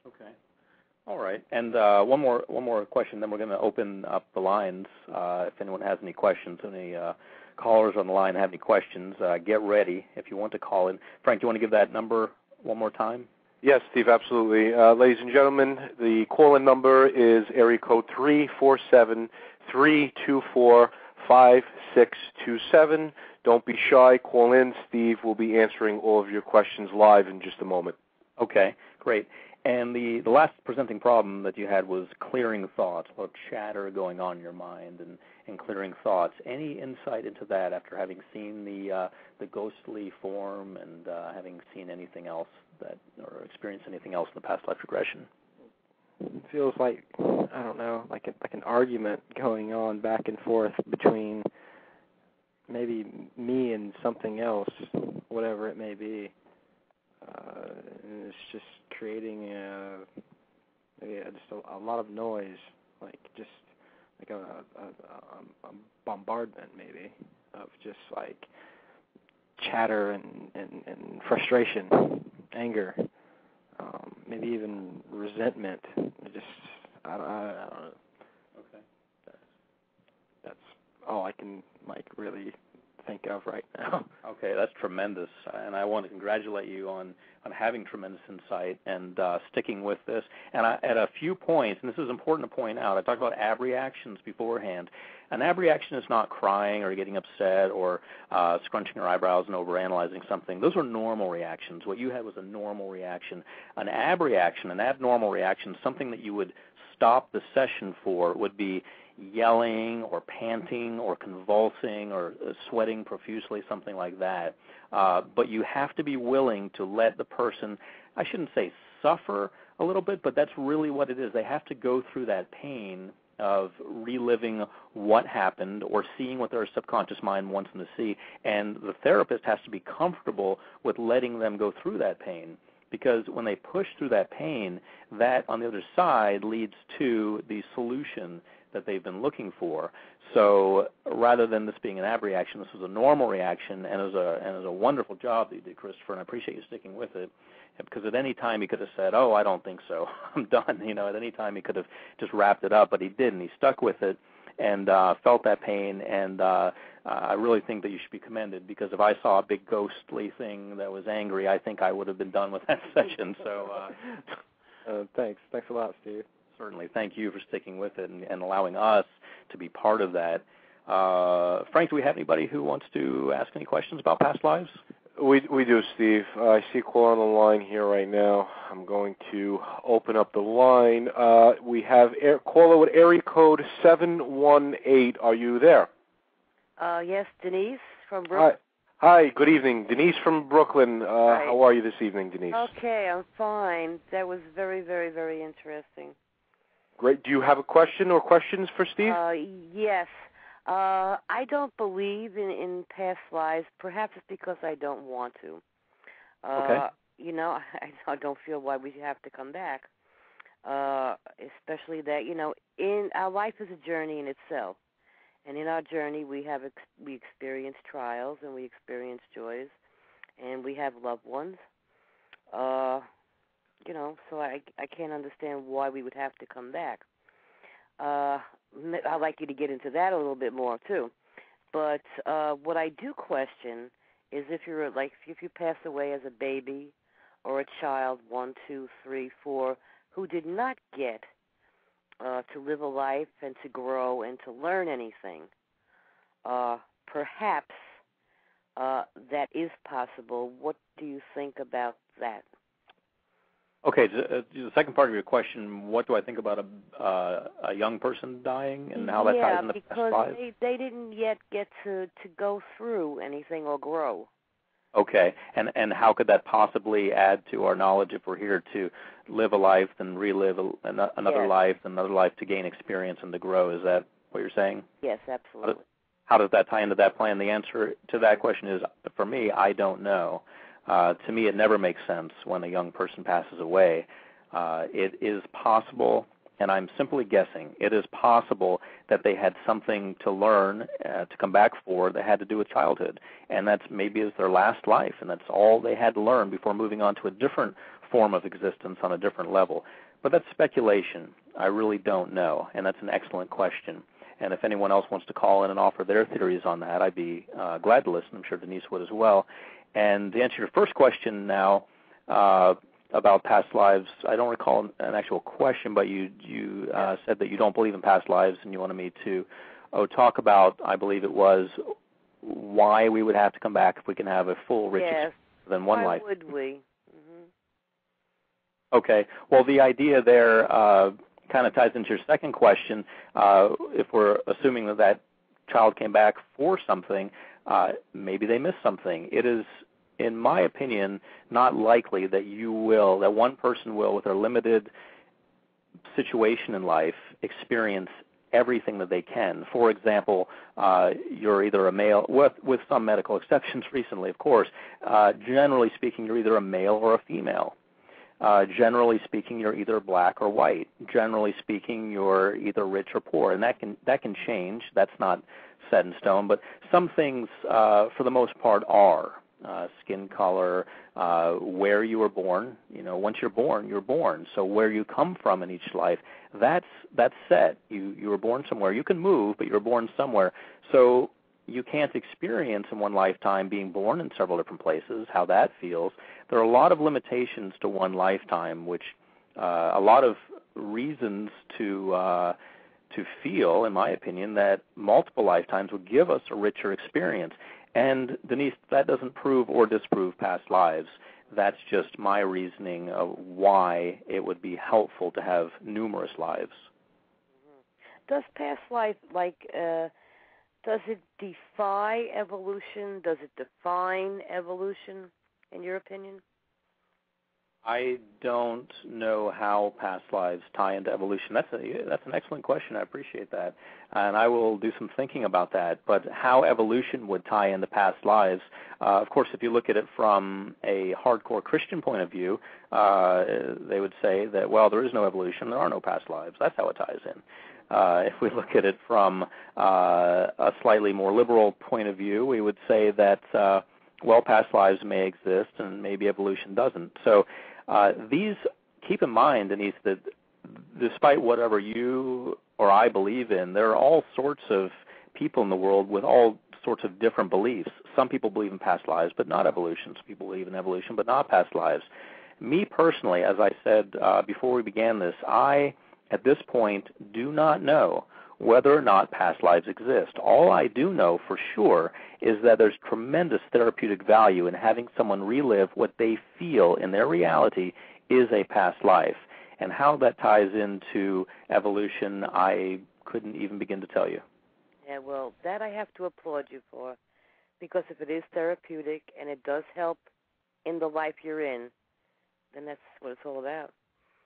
Okay. All right. And one more question, then we're going to open up the lines. If anyone has any questions, any callers on the line have any questions, get ready if you want to call in. Frank, do you want to give that number one more time? Yes, Steve, absolutely. Ladies and gentlemen, the call-in number is area code 347-324-5627. Don't be shy. Call in. Steve will be answering all of your questions live in just a moment. Okay, great. And the last presenting problem that you had was clearing thoughts, about chatter going on in your mind and clearing thoughts. Any insight into that after having seen the ghostly form and having seen anything else or experienced anything else in the past life regression? It feels like, I don't know, like an argument going on back and forth between maybe me and something else, whatever it may be. And it's just creating just a lot of noise, like a bombardment maybe of just like chatter and frustration, anger, maybe even resentment. I don't know. Okay. That's all I can really think of right now. Okay, that's tremendous, and I want to congratulate you on having tremendous insight and sticking with this. And at a few points, and this is important to point out, I talked about abreactions beforehand. An abreaction is not crying or getting upset or scrunching your eyebrows and overanalyzing something. Those are normal reactions. What you had was a normal reaction. An abreaction, an abnormal reaction, something that you would stop the session for would be yelling or panting or convulsing or sweating profusely, something like that. But you have to be willing to let the person, I shouldn't say suffer a little bit, but that's really what it is. They have to go through that pain of reliving what happened or seeing what their subconscious mind wants them to see. And the therapist has to be comfortable with letting them go through that pain. Because when they push through that pain, that on the other side leads to the solution that they've been looking for. So rather than this being an abreaction, this was a normal reaction, and it was a wonderful job that you did, Christopher, and I appreciate you sticking with it. Because at any time he could have said, "Oh, I don't think so, I'm done." At any time he could have just wrapped it up, but he didn't. He stuck with it and felt that pain, and I really think that you should be commended, because if I saw a big ghostly thing that was angry, I think I would have been done with that session. So thanks a lot, Steve. Certainly. Thank you for sticking with it and allowing us to be part of that. Frank, do we have anybody who wants to ask any questions about past lives? We do, Steve. I see a call on the line here right now. I'm going to open up the line. We have caller with area code 718. Are you there? Yes, Denise from Brooklyn. Hi, good evening. Denise from Brooklyn. Right. How are you this evening, Denise? Okay, I'm fine. That was very, very, very interesting. Great. Do you have a question or questions for Steve? Yes. I don't believe in past lives. Perhaps it's because I don't want to. Okay. I don't feel why we have to come back. Especially that, in our life is a journey in itself. And in our journey, we experience trials and we experience joys, and we have loved ones. So I can't understand why we would have to come back. I'd like you to get into that a little bit more too. But what I do question is if you pass away as a baby or a child, 1, 2, 3, 4, who did not get to live a life and to grow and to learn anything, perhaps that is possible. What do you think about that? Okay, the second part of your question, what do I think about a young person dying and how that ties into past lives? Yeah, because they didn't yet get to go through anything or grow. Okay, and how could that possibly add to our knowledge if we're here to live a life, then relive another life, another life to gain experience and to grow? Is that what you're saying? Yes, absolutely. How does that tie into that plan? The answer to that question is, for me, I don't know. To me, it never makes sense when a young person passes away. It is possible, and I'm simply guessing, it is possible that they had something to learn to come back for that had to do with childhood, and that's maybe is their last life, and that's all they had to learn before moving on to a different form of existence on a different level. But that's speculation. I really don't know, and that's an excellent question. And if anyone else wants to call in and offer their theories on that, I'd be glad to listen. I'm sure Denise would as well. And to answer your first question now about past lives, I don't recall an actual question, but you said that you don't believe in past lives, and you wanted me to talk about, I believe it was, why we would have to come back if we can have a full, rich experience than one life. Why would we? Mm-hmm. Okay. Well, the idea there kind of ties into your second question. If we're assuming that child came back for something, maybe they missed something. It is, in my opinion, not likely that that one person will, with their limited situation in life, experience everything that they can. For example, you're either a male, with some medical exceptions recently, of course. Generally speaking, you're either a male or a female. Generally speaking, you're either black or white. Generally speaking, you're either rich or poor, and that can change. That's not set in stone, but some things, for the most part, are skin color, where you were born. Once you're born, you're born. So where you come from in each life, that's set. You were born somewhere. You can move, but you were born somewhere. So you can't experience in one lifetime being born in several different places, how that feels. There are a lot of limitations to one lifetime, which a lot of reasons to feel, in my opinion, that multiple lifetimes would give us a richer experience. And, Denise, that doesn't prove or disprove past lives. That's just my reasoning of why it would be helpful to have numerous lives. Does past life, does it defy evolution? Does it define evolution, in your opinion? I don't know how past lives tie into evolution. That's an excellent question. I appreciate that. And I will do some thinking about that. But how evolution would tie into past lives, of course, if you look at it from a hardcore Christian point of view, they would say that, well, there is no evolution, there are no past lives. That's how it ties in. If we look at it from a slightly more liberal point of view, we would say that, past lives may exist and maybe evolution doesn't. So keep in mind, Denise, that despite whatever you or I believe in, there are all sorts of people in the world with all sorts of different beliefs. Some people believe in past lives, but not evolution. Some people believe in evolution, but not past lives. Me personally, as I said before we began this, I, at this point, do not know whether or not past lives exist. All I do know for sure is that there's tremendous therapeutic value in having someone relive what they feel in their reality is a past life. And how that ties into evolution, I couldn't even begin to tell you. Yeah, well, that I have to applaud you for, because if it is therapeutic and it does help in the life you're in, then that's what it's all about.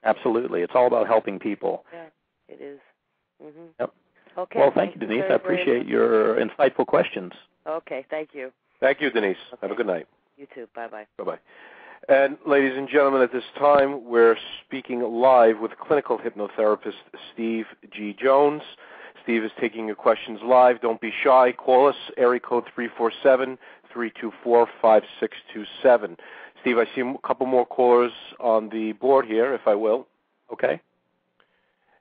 Absolutely. It's all about helping people. Yeah, it is. Mm-hmm. Yep. Okay. Well, thank you, Denise. I appreciate your insightful questions. Okay, thank you. Thank you, Denise. Okay. Have a good night. You too. Bye-bye. Bye-bye. And ladies and gentlemen, at this time, we're speaking live with clinical hypnotherapist Steve G. Jones. Steve is taking your questions live. Don't be shy. Call us, area code 324-5627. Steve, I see a couple more callers on the board here, if I will. Okay.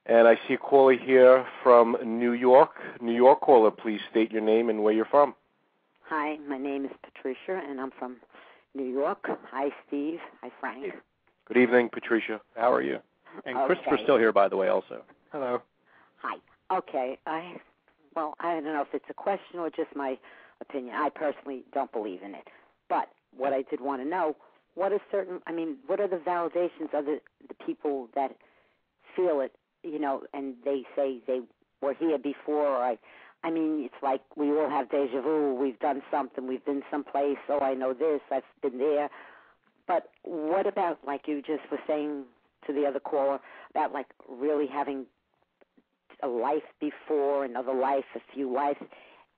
And I see a caller here from New York. New York caller, please state your name and where you're from. Hi, my name is Patricia, and I'm from New York. Hi, Steve. Hi, Frank. Good evening, Patricia. How are you? And Okay. Christopher's still here, by the way, also. Hello. Hi. Okay. I don't know if it's a question or just my opinion. I personally don't believe in it. But what I did want to know, what are the validations of the people that feel it, and they say they were here before, I mean, it's like we all have deja vu. We've done something. We've been someplace. Oh, I know this. I've been there. But what about, like you just were saying to the other caller, about, like, really having a life before, another life, a few lives,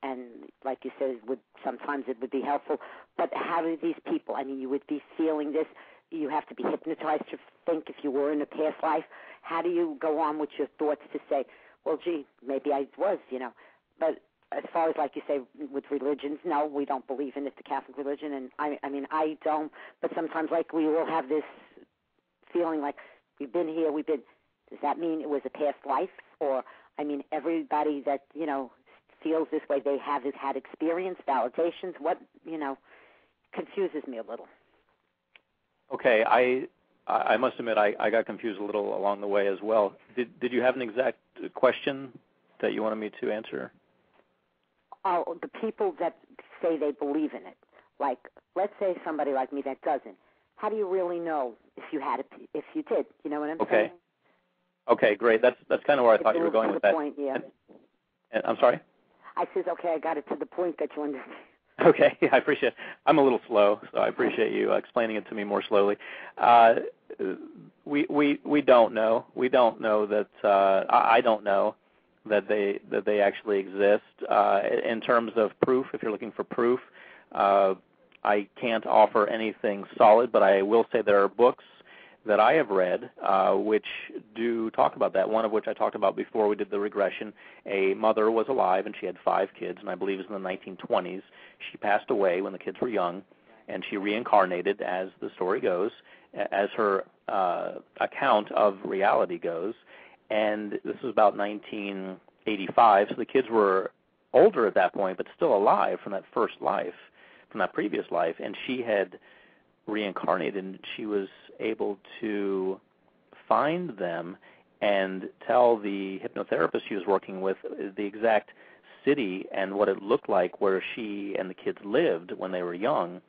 and like you said, sometimes it would be helpful. But how do these people, I mean, you would be feeling this. You have to be hypnotized to think if you were in a past life. How do you go on with your thoughts to say, well, gee, maybe I was, But as far as, like you say, with religions, no, we don't believe in it, the Catholic religion. And I mean, I don't. But sometimes, like, we all have this feeling like we've been here, does that mean it was a past life? Or, I mean, everybody that, feels this way, they have had experience, validations. What, confuses me a little. Okay, I must admit I got confused a little along the way as well. Did you have an exact question that you wanted me to answer? Oh, the people that say they believe in it. Like, let's say somebody like me that doesn't. How do you really know if you did? You know what I'm saying? Okay, great. That's kind of where I thought you were going with that. Point, yeah. And I'm sorry? I says, okay, I got it to the point that you understand. Okay, I appreciate it. I'm a little slow, so I appreciate you explaining it to me more slowly. We don't know. We don't know that I don't know that they actually exist. In terms of proof, if you're looking for proof, I can't offer anything solid, but I will say there are books that I have read which do talk about that, one of which I talked about before we did the regression. A mother was alive, and she had 5 kids, and I believe it was in the 1920s. She passed away when the kids were young, and she reincarnated, as the story goes, as her account of reality goes. And this was about 1985, so the kids were older at that point, but still alive from that first life, from that previous life, and she had reincarnated, and she was able to find them and tell the hypnotherapist she was working with the exact city and what it looked like where she and the kids lived when they were young,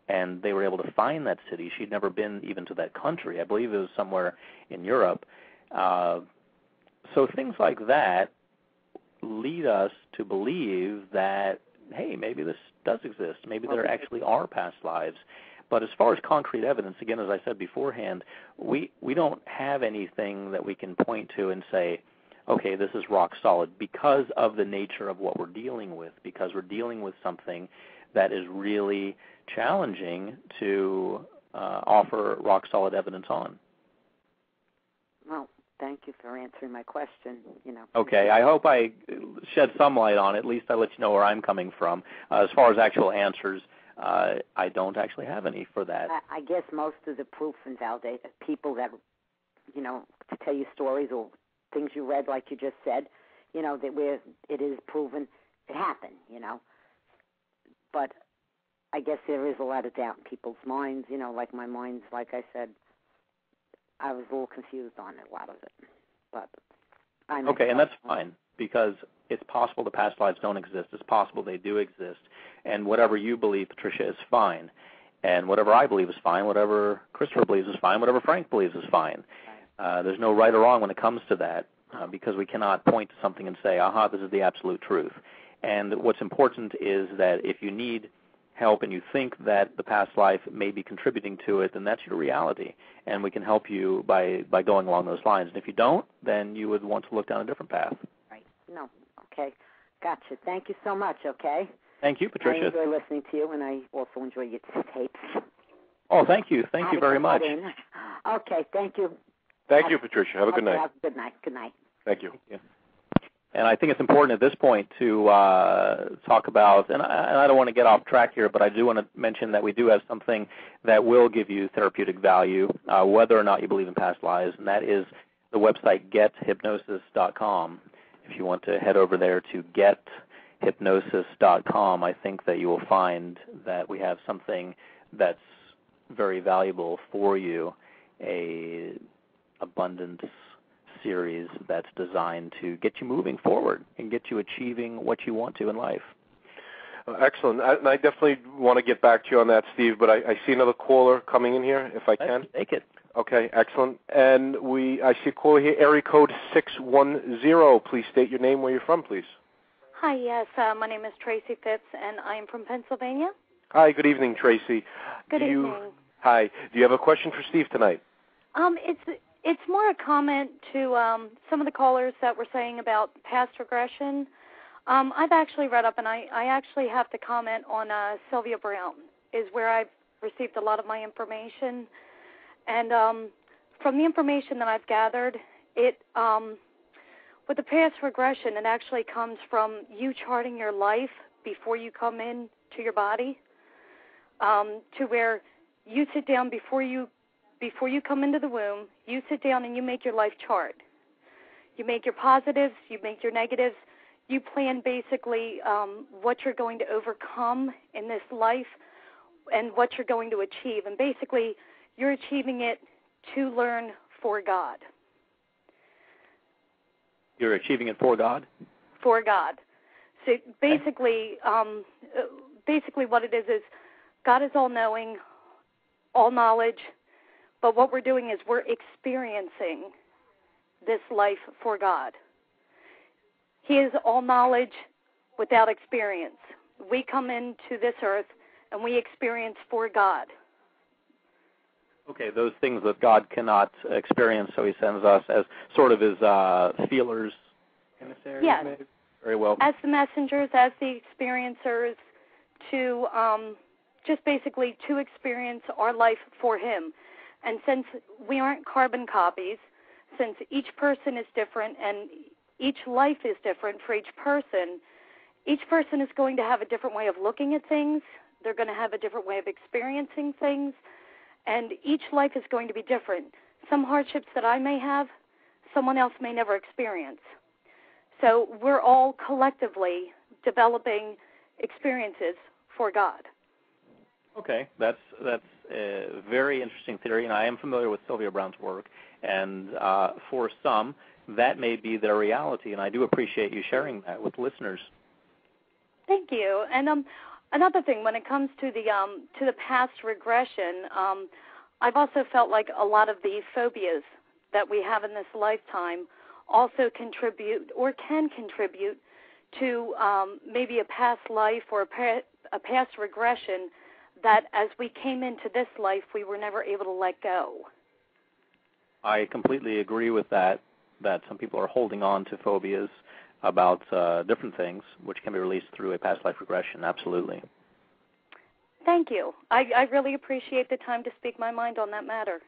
and they were able to find that city. She'd never been even to that country. I believe it was somewhere in Europe. So things like that lead us to believe that, hey, maybe this does exist. Maybe there actually are past lives. But as far as concrete evidence, again, as I said beforehand, we don't have anything that we can point to and say, okay, this is rock solid, because of the nature of what we're dealing with, because we're dealing with something that is really challenging to offer rock solid evidence on. Well, thank you for answering my question. Okay, I hope I shed some light on it. At least I let you know where I'm coming from. As far as actual answers, I don't actually have any for that. I guess most of the proof and validate people that, to tell you stories or things you read, like you just said, that where it is proven it happened, But I guess there is a lot of doubt in people's minds, like my mind's, like I said, I was a little confused on a lot of it. But okay, and that's fine, because it's possible the past lives don't exist. It's possible they do exist. And whatever you believe, Patricia, is fine. And whatever I believe is fine. Whatever Christopher believes is fine. Whatever Frank believes is fine. There's no right or wrong when it comes to that, because we cannot point to something and say, aha, this is the absolute truth. And what's important is that if you need help and you think that the past life may be contributing to it, then that's your reality. And we can help you by going along those lines. And if you don't, then you would want to look down a different path. Right. No. Okay. Gotcha. Thank you so much, okay? Thank you, Patricia. I enjoy listening to you, and I also enjoy your tapes. Oh, thank you. Thank you very much. Okay, thank you. Thank you, Patricia. Have a good night. Have a good night. Good night. Thank you. Thank you. And I think it's important at this point to talk about, and I don't want to get off track here, but I do want to mention that we do have something that will give you therapeutic value, whether or not you believe in past lives, and that is the website gethypnosis.com. If you want to head over there to gethypnosis.com, I think that you will find that we have something that's very valuable for you, a abundance series that's designed to get you moving forward and get you achieving what you want to in life. Excellent. And I definitely want to get back to you on that, Steve, but I see another caller coming in here, if I can. Let's take it. Okay, excellent. And I see a caller here, area code 610. Please state your name, where you're from, please. Hi, yes. My name is Tracy Phipps, and I am from Pennsylvania. Hi, good evening, Tracy. Good evening. Hi. Do you have a question for Steve tonight? It's more a comment to some of the callers that were saying about past regression. I've actually read up, and I actually have to comment on Sylvia Brown, is where I've received a lot of my information. And from the information that I've gathered, with the past regression, it actually comes from you charting your life before you come in to your body, to where you sit down before you come into the womb. You sit down and you make your life chart. You make your positives, you make your negatives. You plan basically what you're going to overcome in this life and what you're going to achieve. And basically, you're achieving it to learn for God. You're achieving it for God? For God. So basically, what it is God is all-knowing, all-knowledge, but what we're doing is we're experiencing this life for God. He is all-knowledge without experience. We come into this earth and we experience for God. Okay, those things that God cannot experience, so he sends us as sort of his feelers. Emissaries, yes. Maybe? Very well. As the messengers, as the experiencers, to just basically to experience our life for him. And since we aren't carbon copies, since each person is different and each life is different for each person is going to have a different way of looking at things. They're going to have a different way of experiencing things. And each life is going to be different. Some hardships that I may have, someone else may never experience. So we're all collectively developing experiences for God. Okay, that's a very interesting theory, and I am familiar with Sylvia Brown's work. And for some, that may be their reality, and I do appreciate you sharing that with listeners. Thank you. And another thing, when it comes to the past regression, I've also felt like a lot of the phobias that we have in this lifetime also contribute or can contribute to maybe a past life or a past regression that as we came into this life, we were never able to let go. I completely agree with that some people are holding on to phobias about different things, which can be released through a past life regression. Absolutely. Thank you. I really appreciate the time to speak my mind on that matter.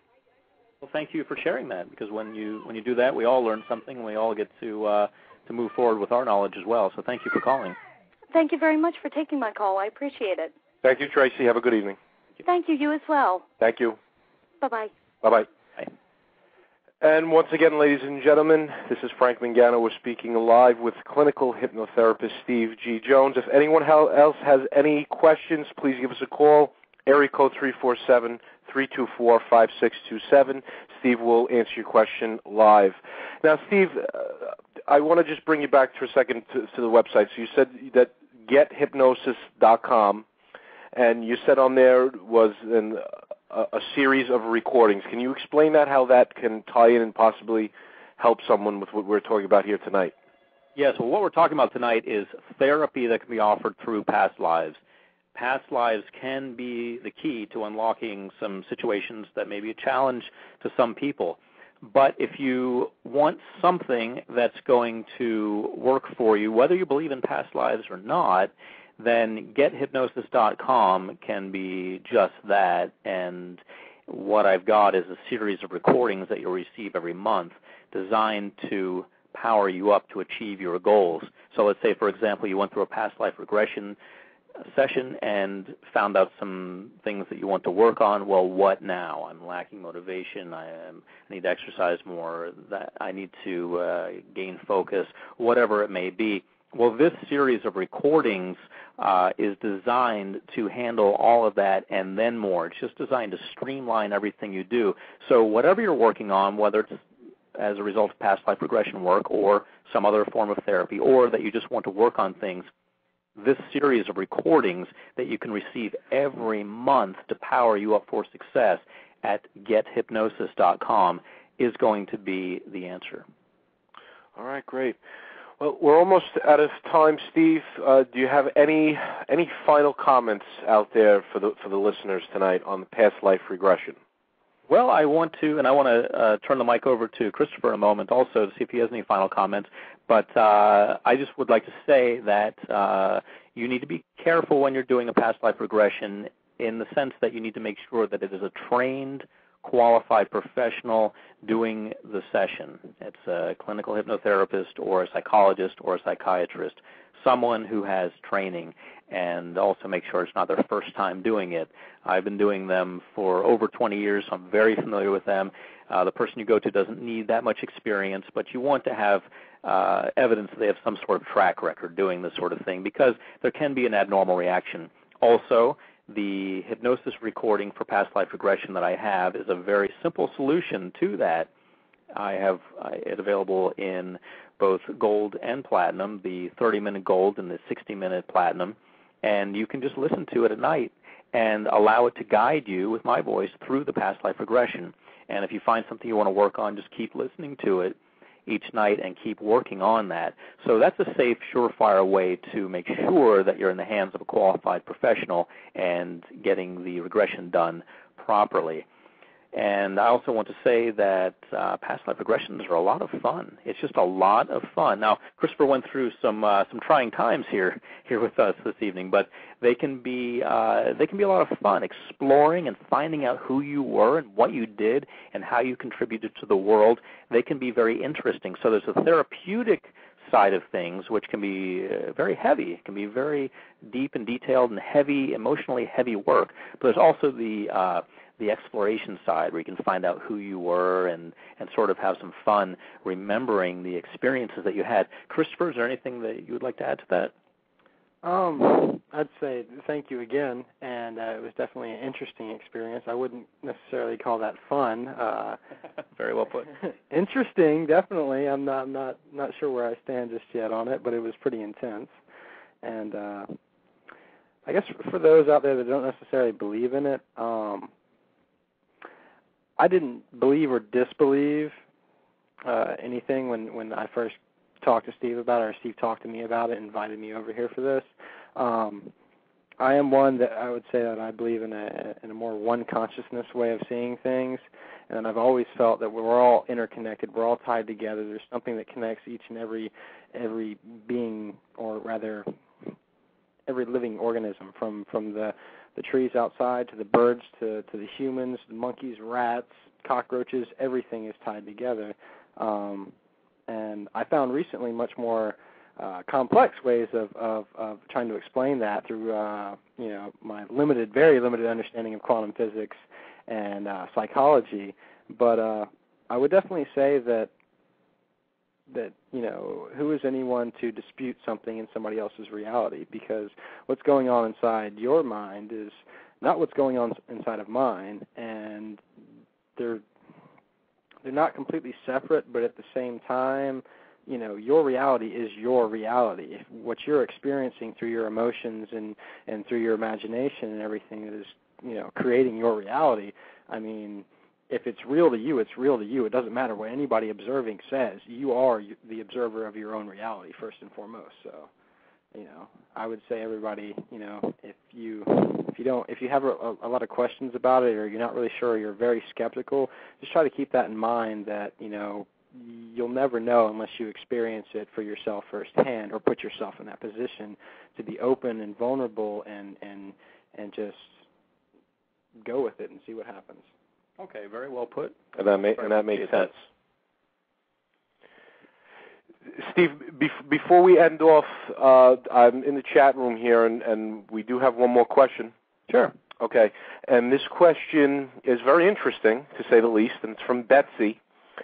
Well, thank you for sharing that, because when you do that, we all learn something, and we all get to move forward with our knowledge as well. So thank you for calling. Thank you very much for taking my call. I appreciate it. Thank you, Tracy. Have a good evening. Thank you. You as well. Thank you. Bye-bye. Bye-bye. Bye. And once again, ladies and gentlemen, this is Frank Mangano. We're speaking live with clinical hypnotherapist Steve G. Jones. If anyone else has any questions, please give us a call. Area code 347-324-5627. Steve will answer your question live. Now, Steve, I want to just bring you back for a second to the website. So you said that gethypnosis.com, and you said on there was a series of recordings. Can you explain that, how that can tie in and possibly help someone with what we're talking about here tonight? Yes, well, what we're talking about tonight is therapy that can be offered through past lives. Past lives can be the key to unlocking some situations that may be a challenge to some people. But if you want something that's going to work for you, whether you believe in past lives or not, then gethypnosis.com can be just that. And what I've got is a series of recordings that you'll receive every month designed to power you up to achieve your goals. So let's say, for example, you went through a past life regression session and found out some things that you want to work on. Well, what now? I'm lacking motivation. I need to exercise more. That I need to gain focus, whatever it may be. Well, this series of recordings is designed to handle all of that and then more. It's just designed to streamline everything you do. So whatever you're working on, whether it's as a result of past life regression work or some other form of therapy, or that you just want to work on things, this series of recordings that you can receive every month to power you up for success at gethypnosis.com is going to be the answer. All right, great. Well, we're almost out of time, Steve. Do you have any final comments out there for the listeners tonight on the past life regression? Well, I want to turn the mic over to Christopher in a moment also to see if he has any final comments. But I just would like to say that you need to be careful when you're doing a past life regression in the sense that you need to make sure that it is a trained, qualified professional doing the session. It's a clinical hypnotherapist or a psychologist or a psychiatrist, someone who has training, and also make sure it's not their first time doing it. I've been doing them for over 20 years, so I'm very familiar with them. The person you go to doesn't need that much experience, but you want to have evidence that they have some sort of track record doing this sort of thing, because there can be an abnormal reaction. Also, the hypnosis recording for past life regression that I have is a very simple solution to that. I have it available in both gold and platinum, the 30-minute gold and the 60-minute platinum, and you can just listen to it at night and allow it to guide you with my voice through the past life regression. And if you find something you want to work on, just keep listening to it each night and keep working on that. So that's a safe, surefire way to make sure that you're in the hands of a qualified professional and getting the regression done properly. And I also want to say that past life regressions are a lot of fun. It's just a lot of fun. Now, Christopher went through some trying times here with us this evening, but they can be a lot of fun, exploring and finding out who you were and what you did and how you contributed to the world. They can be very interesting. So there's a therapeutic side of things, which can be very heavy. It can be very deep and detailed and heavy, emotionally heavy work. But there's also the exploration side, where you can find out who you were and sort of have some fun remembering the experiences that you had. Christopher, is there anything that you would like to add to that? I'd say thank you again, and it was definitely an interesting experience. I wouldn't necessarily call that fun. Very well put. Interesting, definitely. I'm not sure where I stand just yet on it, but it was pretty intense. And I guess for those out there that don't necessarily believe in it, I didn't believe or disbelieve anything when I first talked to Steve about it, or Steve talked to me about it and invited me over here for this. I am one that I would say that I believe in a more one consciousness way of seeing things, and I've always felt that we're all interconnected, we're all tied together. There's something that connects each and every being, or rather every living organism, from the trees outside to the birds to the humans, the monkeys, rats, cockroaches. Everything is tied together. And I found recently much more complex ways of trying to explain that through my very limited understanding of quantum physics and psychology. But I would definitely say that who is anyone to dispute something in somebody else's reality? Because what's going on inside your mind is not what's going on inside of mine, and they're not completely separate, but at the same time, your reality is your reality. What you're experiencing through your emotions and through your imagination and everything that is, creating your reality. I mean, if it's real to you, it's real to you. It doesn't matter what anybody observing says. You are the observer of your own reality, first and foremost. So, I would say everybody, if you have a lot of questions about it, or you're not really sure, you're very skeptical, just try to keep that in mind, that, you'll never know unless you experience it for yourself firsthand, or put yourself in that position to be open and vulnerable and just go with it and see what happens. Okay, very well put. And that makes sense. Steve, before we end off, I'm in the chat room here, and we do have one more question. Sure. Okay, and this question is very interesting, to say the least, and it's from Betsy,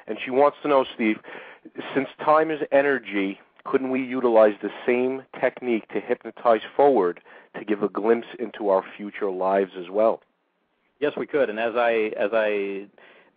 and she wants to know, Steve, since time is energy, couldn't we utilize the same technique to hypnotize forward to give a glimpse into our future lives as well? Yes, we could, and as I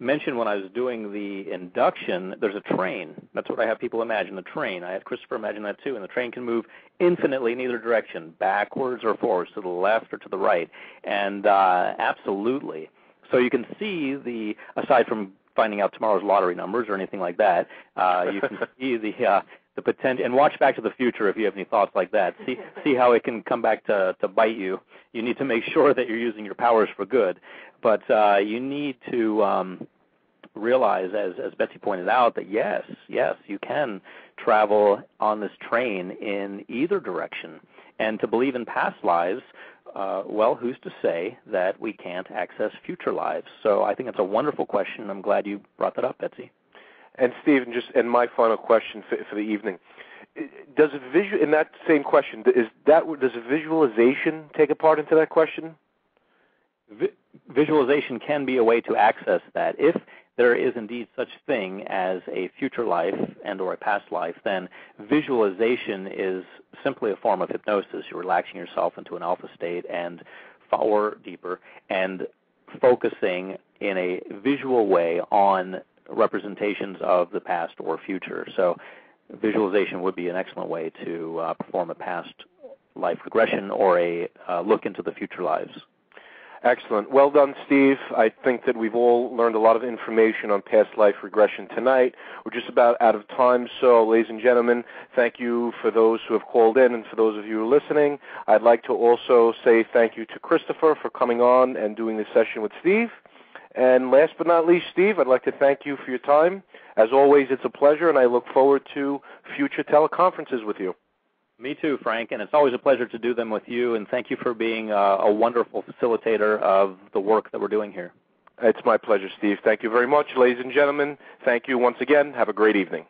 mentioned when I was doing the induction, there's a train. That's what I have people imagine, a train. I had Christopher imagine that too, and the train can move infinitely in either direction, backwards or forwards, to the left or to the right, and absolutely. So you can see aside from finding out tomorrow's lottery numbers or anything like that, you can see the potential, and watch Back to the Future if you have any thoughts like that. See how it can come back to bite you. You need to make sure that you're using your powers for good. But you need to realize, as Betsy pointed out, that yes, you can travel on this train in either direction. And to believe in past lives, well, who's to say that we can't access future lives? So I think it's a wonderful question. I'm glad you brought that up, Betsy. And Steve, and my final question for the evening, does in that same question, does a visualization take a part into that question? Visualization can be a way to access that. If there is indeed such thing as a future life and or a past life, then visualization is simply a form of hypnosis. You're relaxing yourself into an alpha state or deeper, and focusing in a visual way on representations of the past or future. So visualization would be an excellent way to perform a past life regression or a look into the future lives. Excellent. Well done, Steve. I think that we've all learned a lot of information on past life regression tonight. We're just about out of time, so ladies and gentlemen, thank you for those who have called in and for those of you who are listening. I'd like to also say thank you to Christopher for coming on and doing this session with Steve. And last but not least, Steve, I'd like to thank you for your time. As always, it's a pleasure, and I look forward to future teleconferences with you. Me too, Frank, and it's always a pleasure to do them with you, and thank you for being a wonderful facilitator of the work that we're doing here. It's my pleasure, Steve. Thank you very much. Ladies and gentlemen, thank you once again. Have a great evening.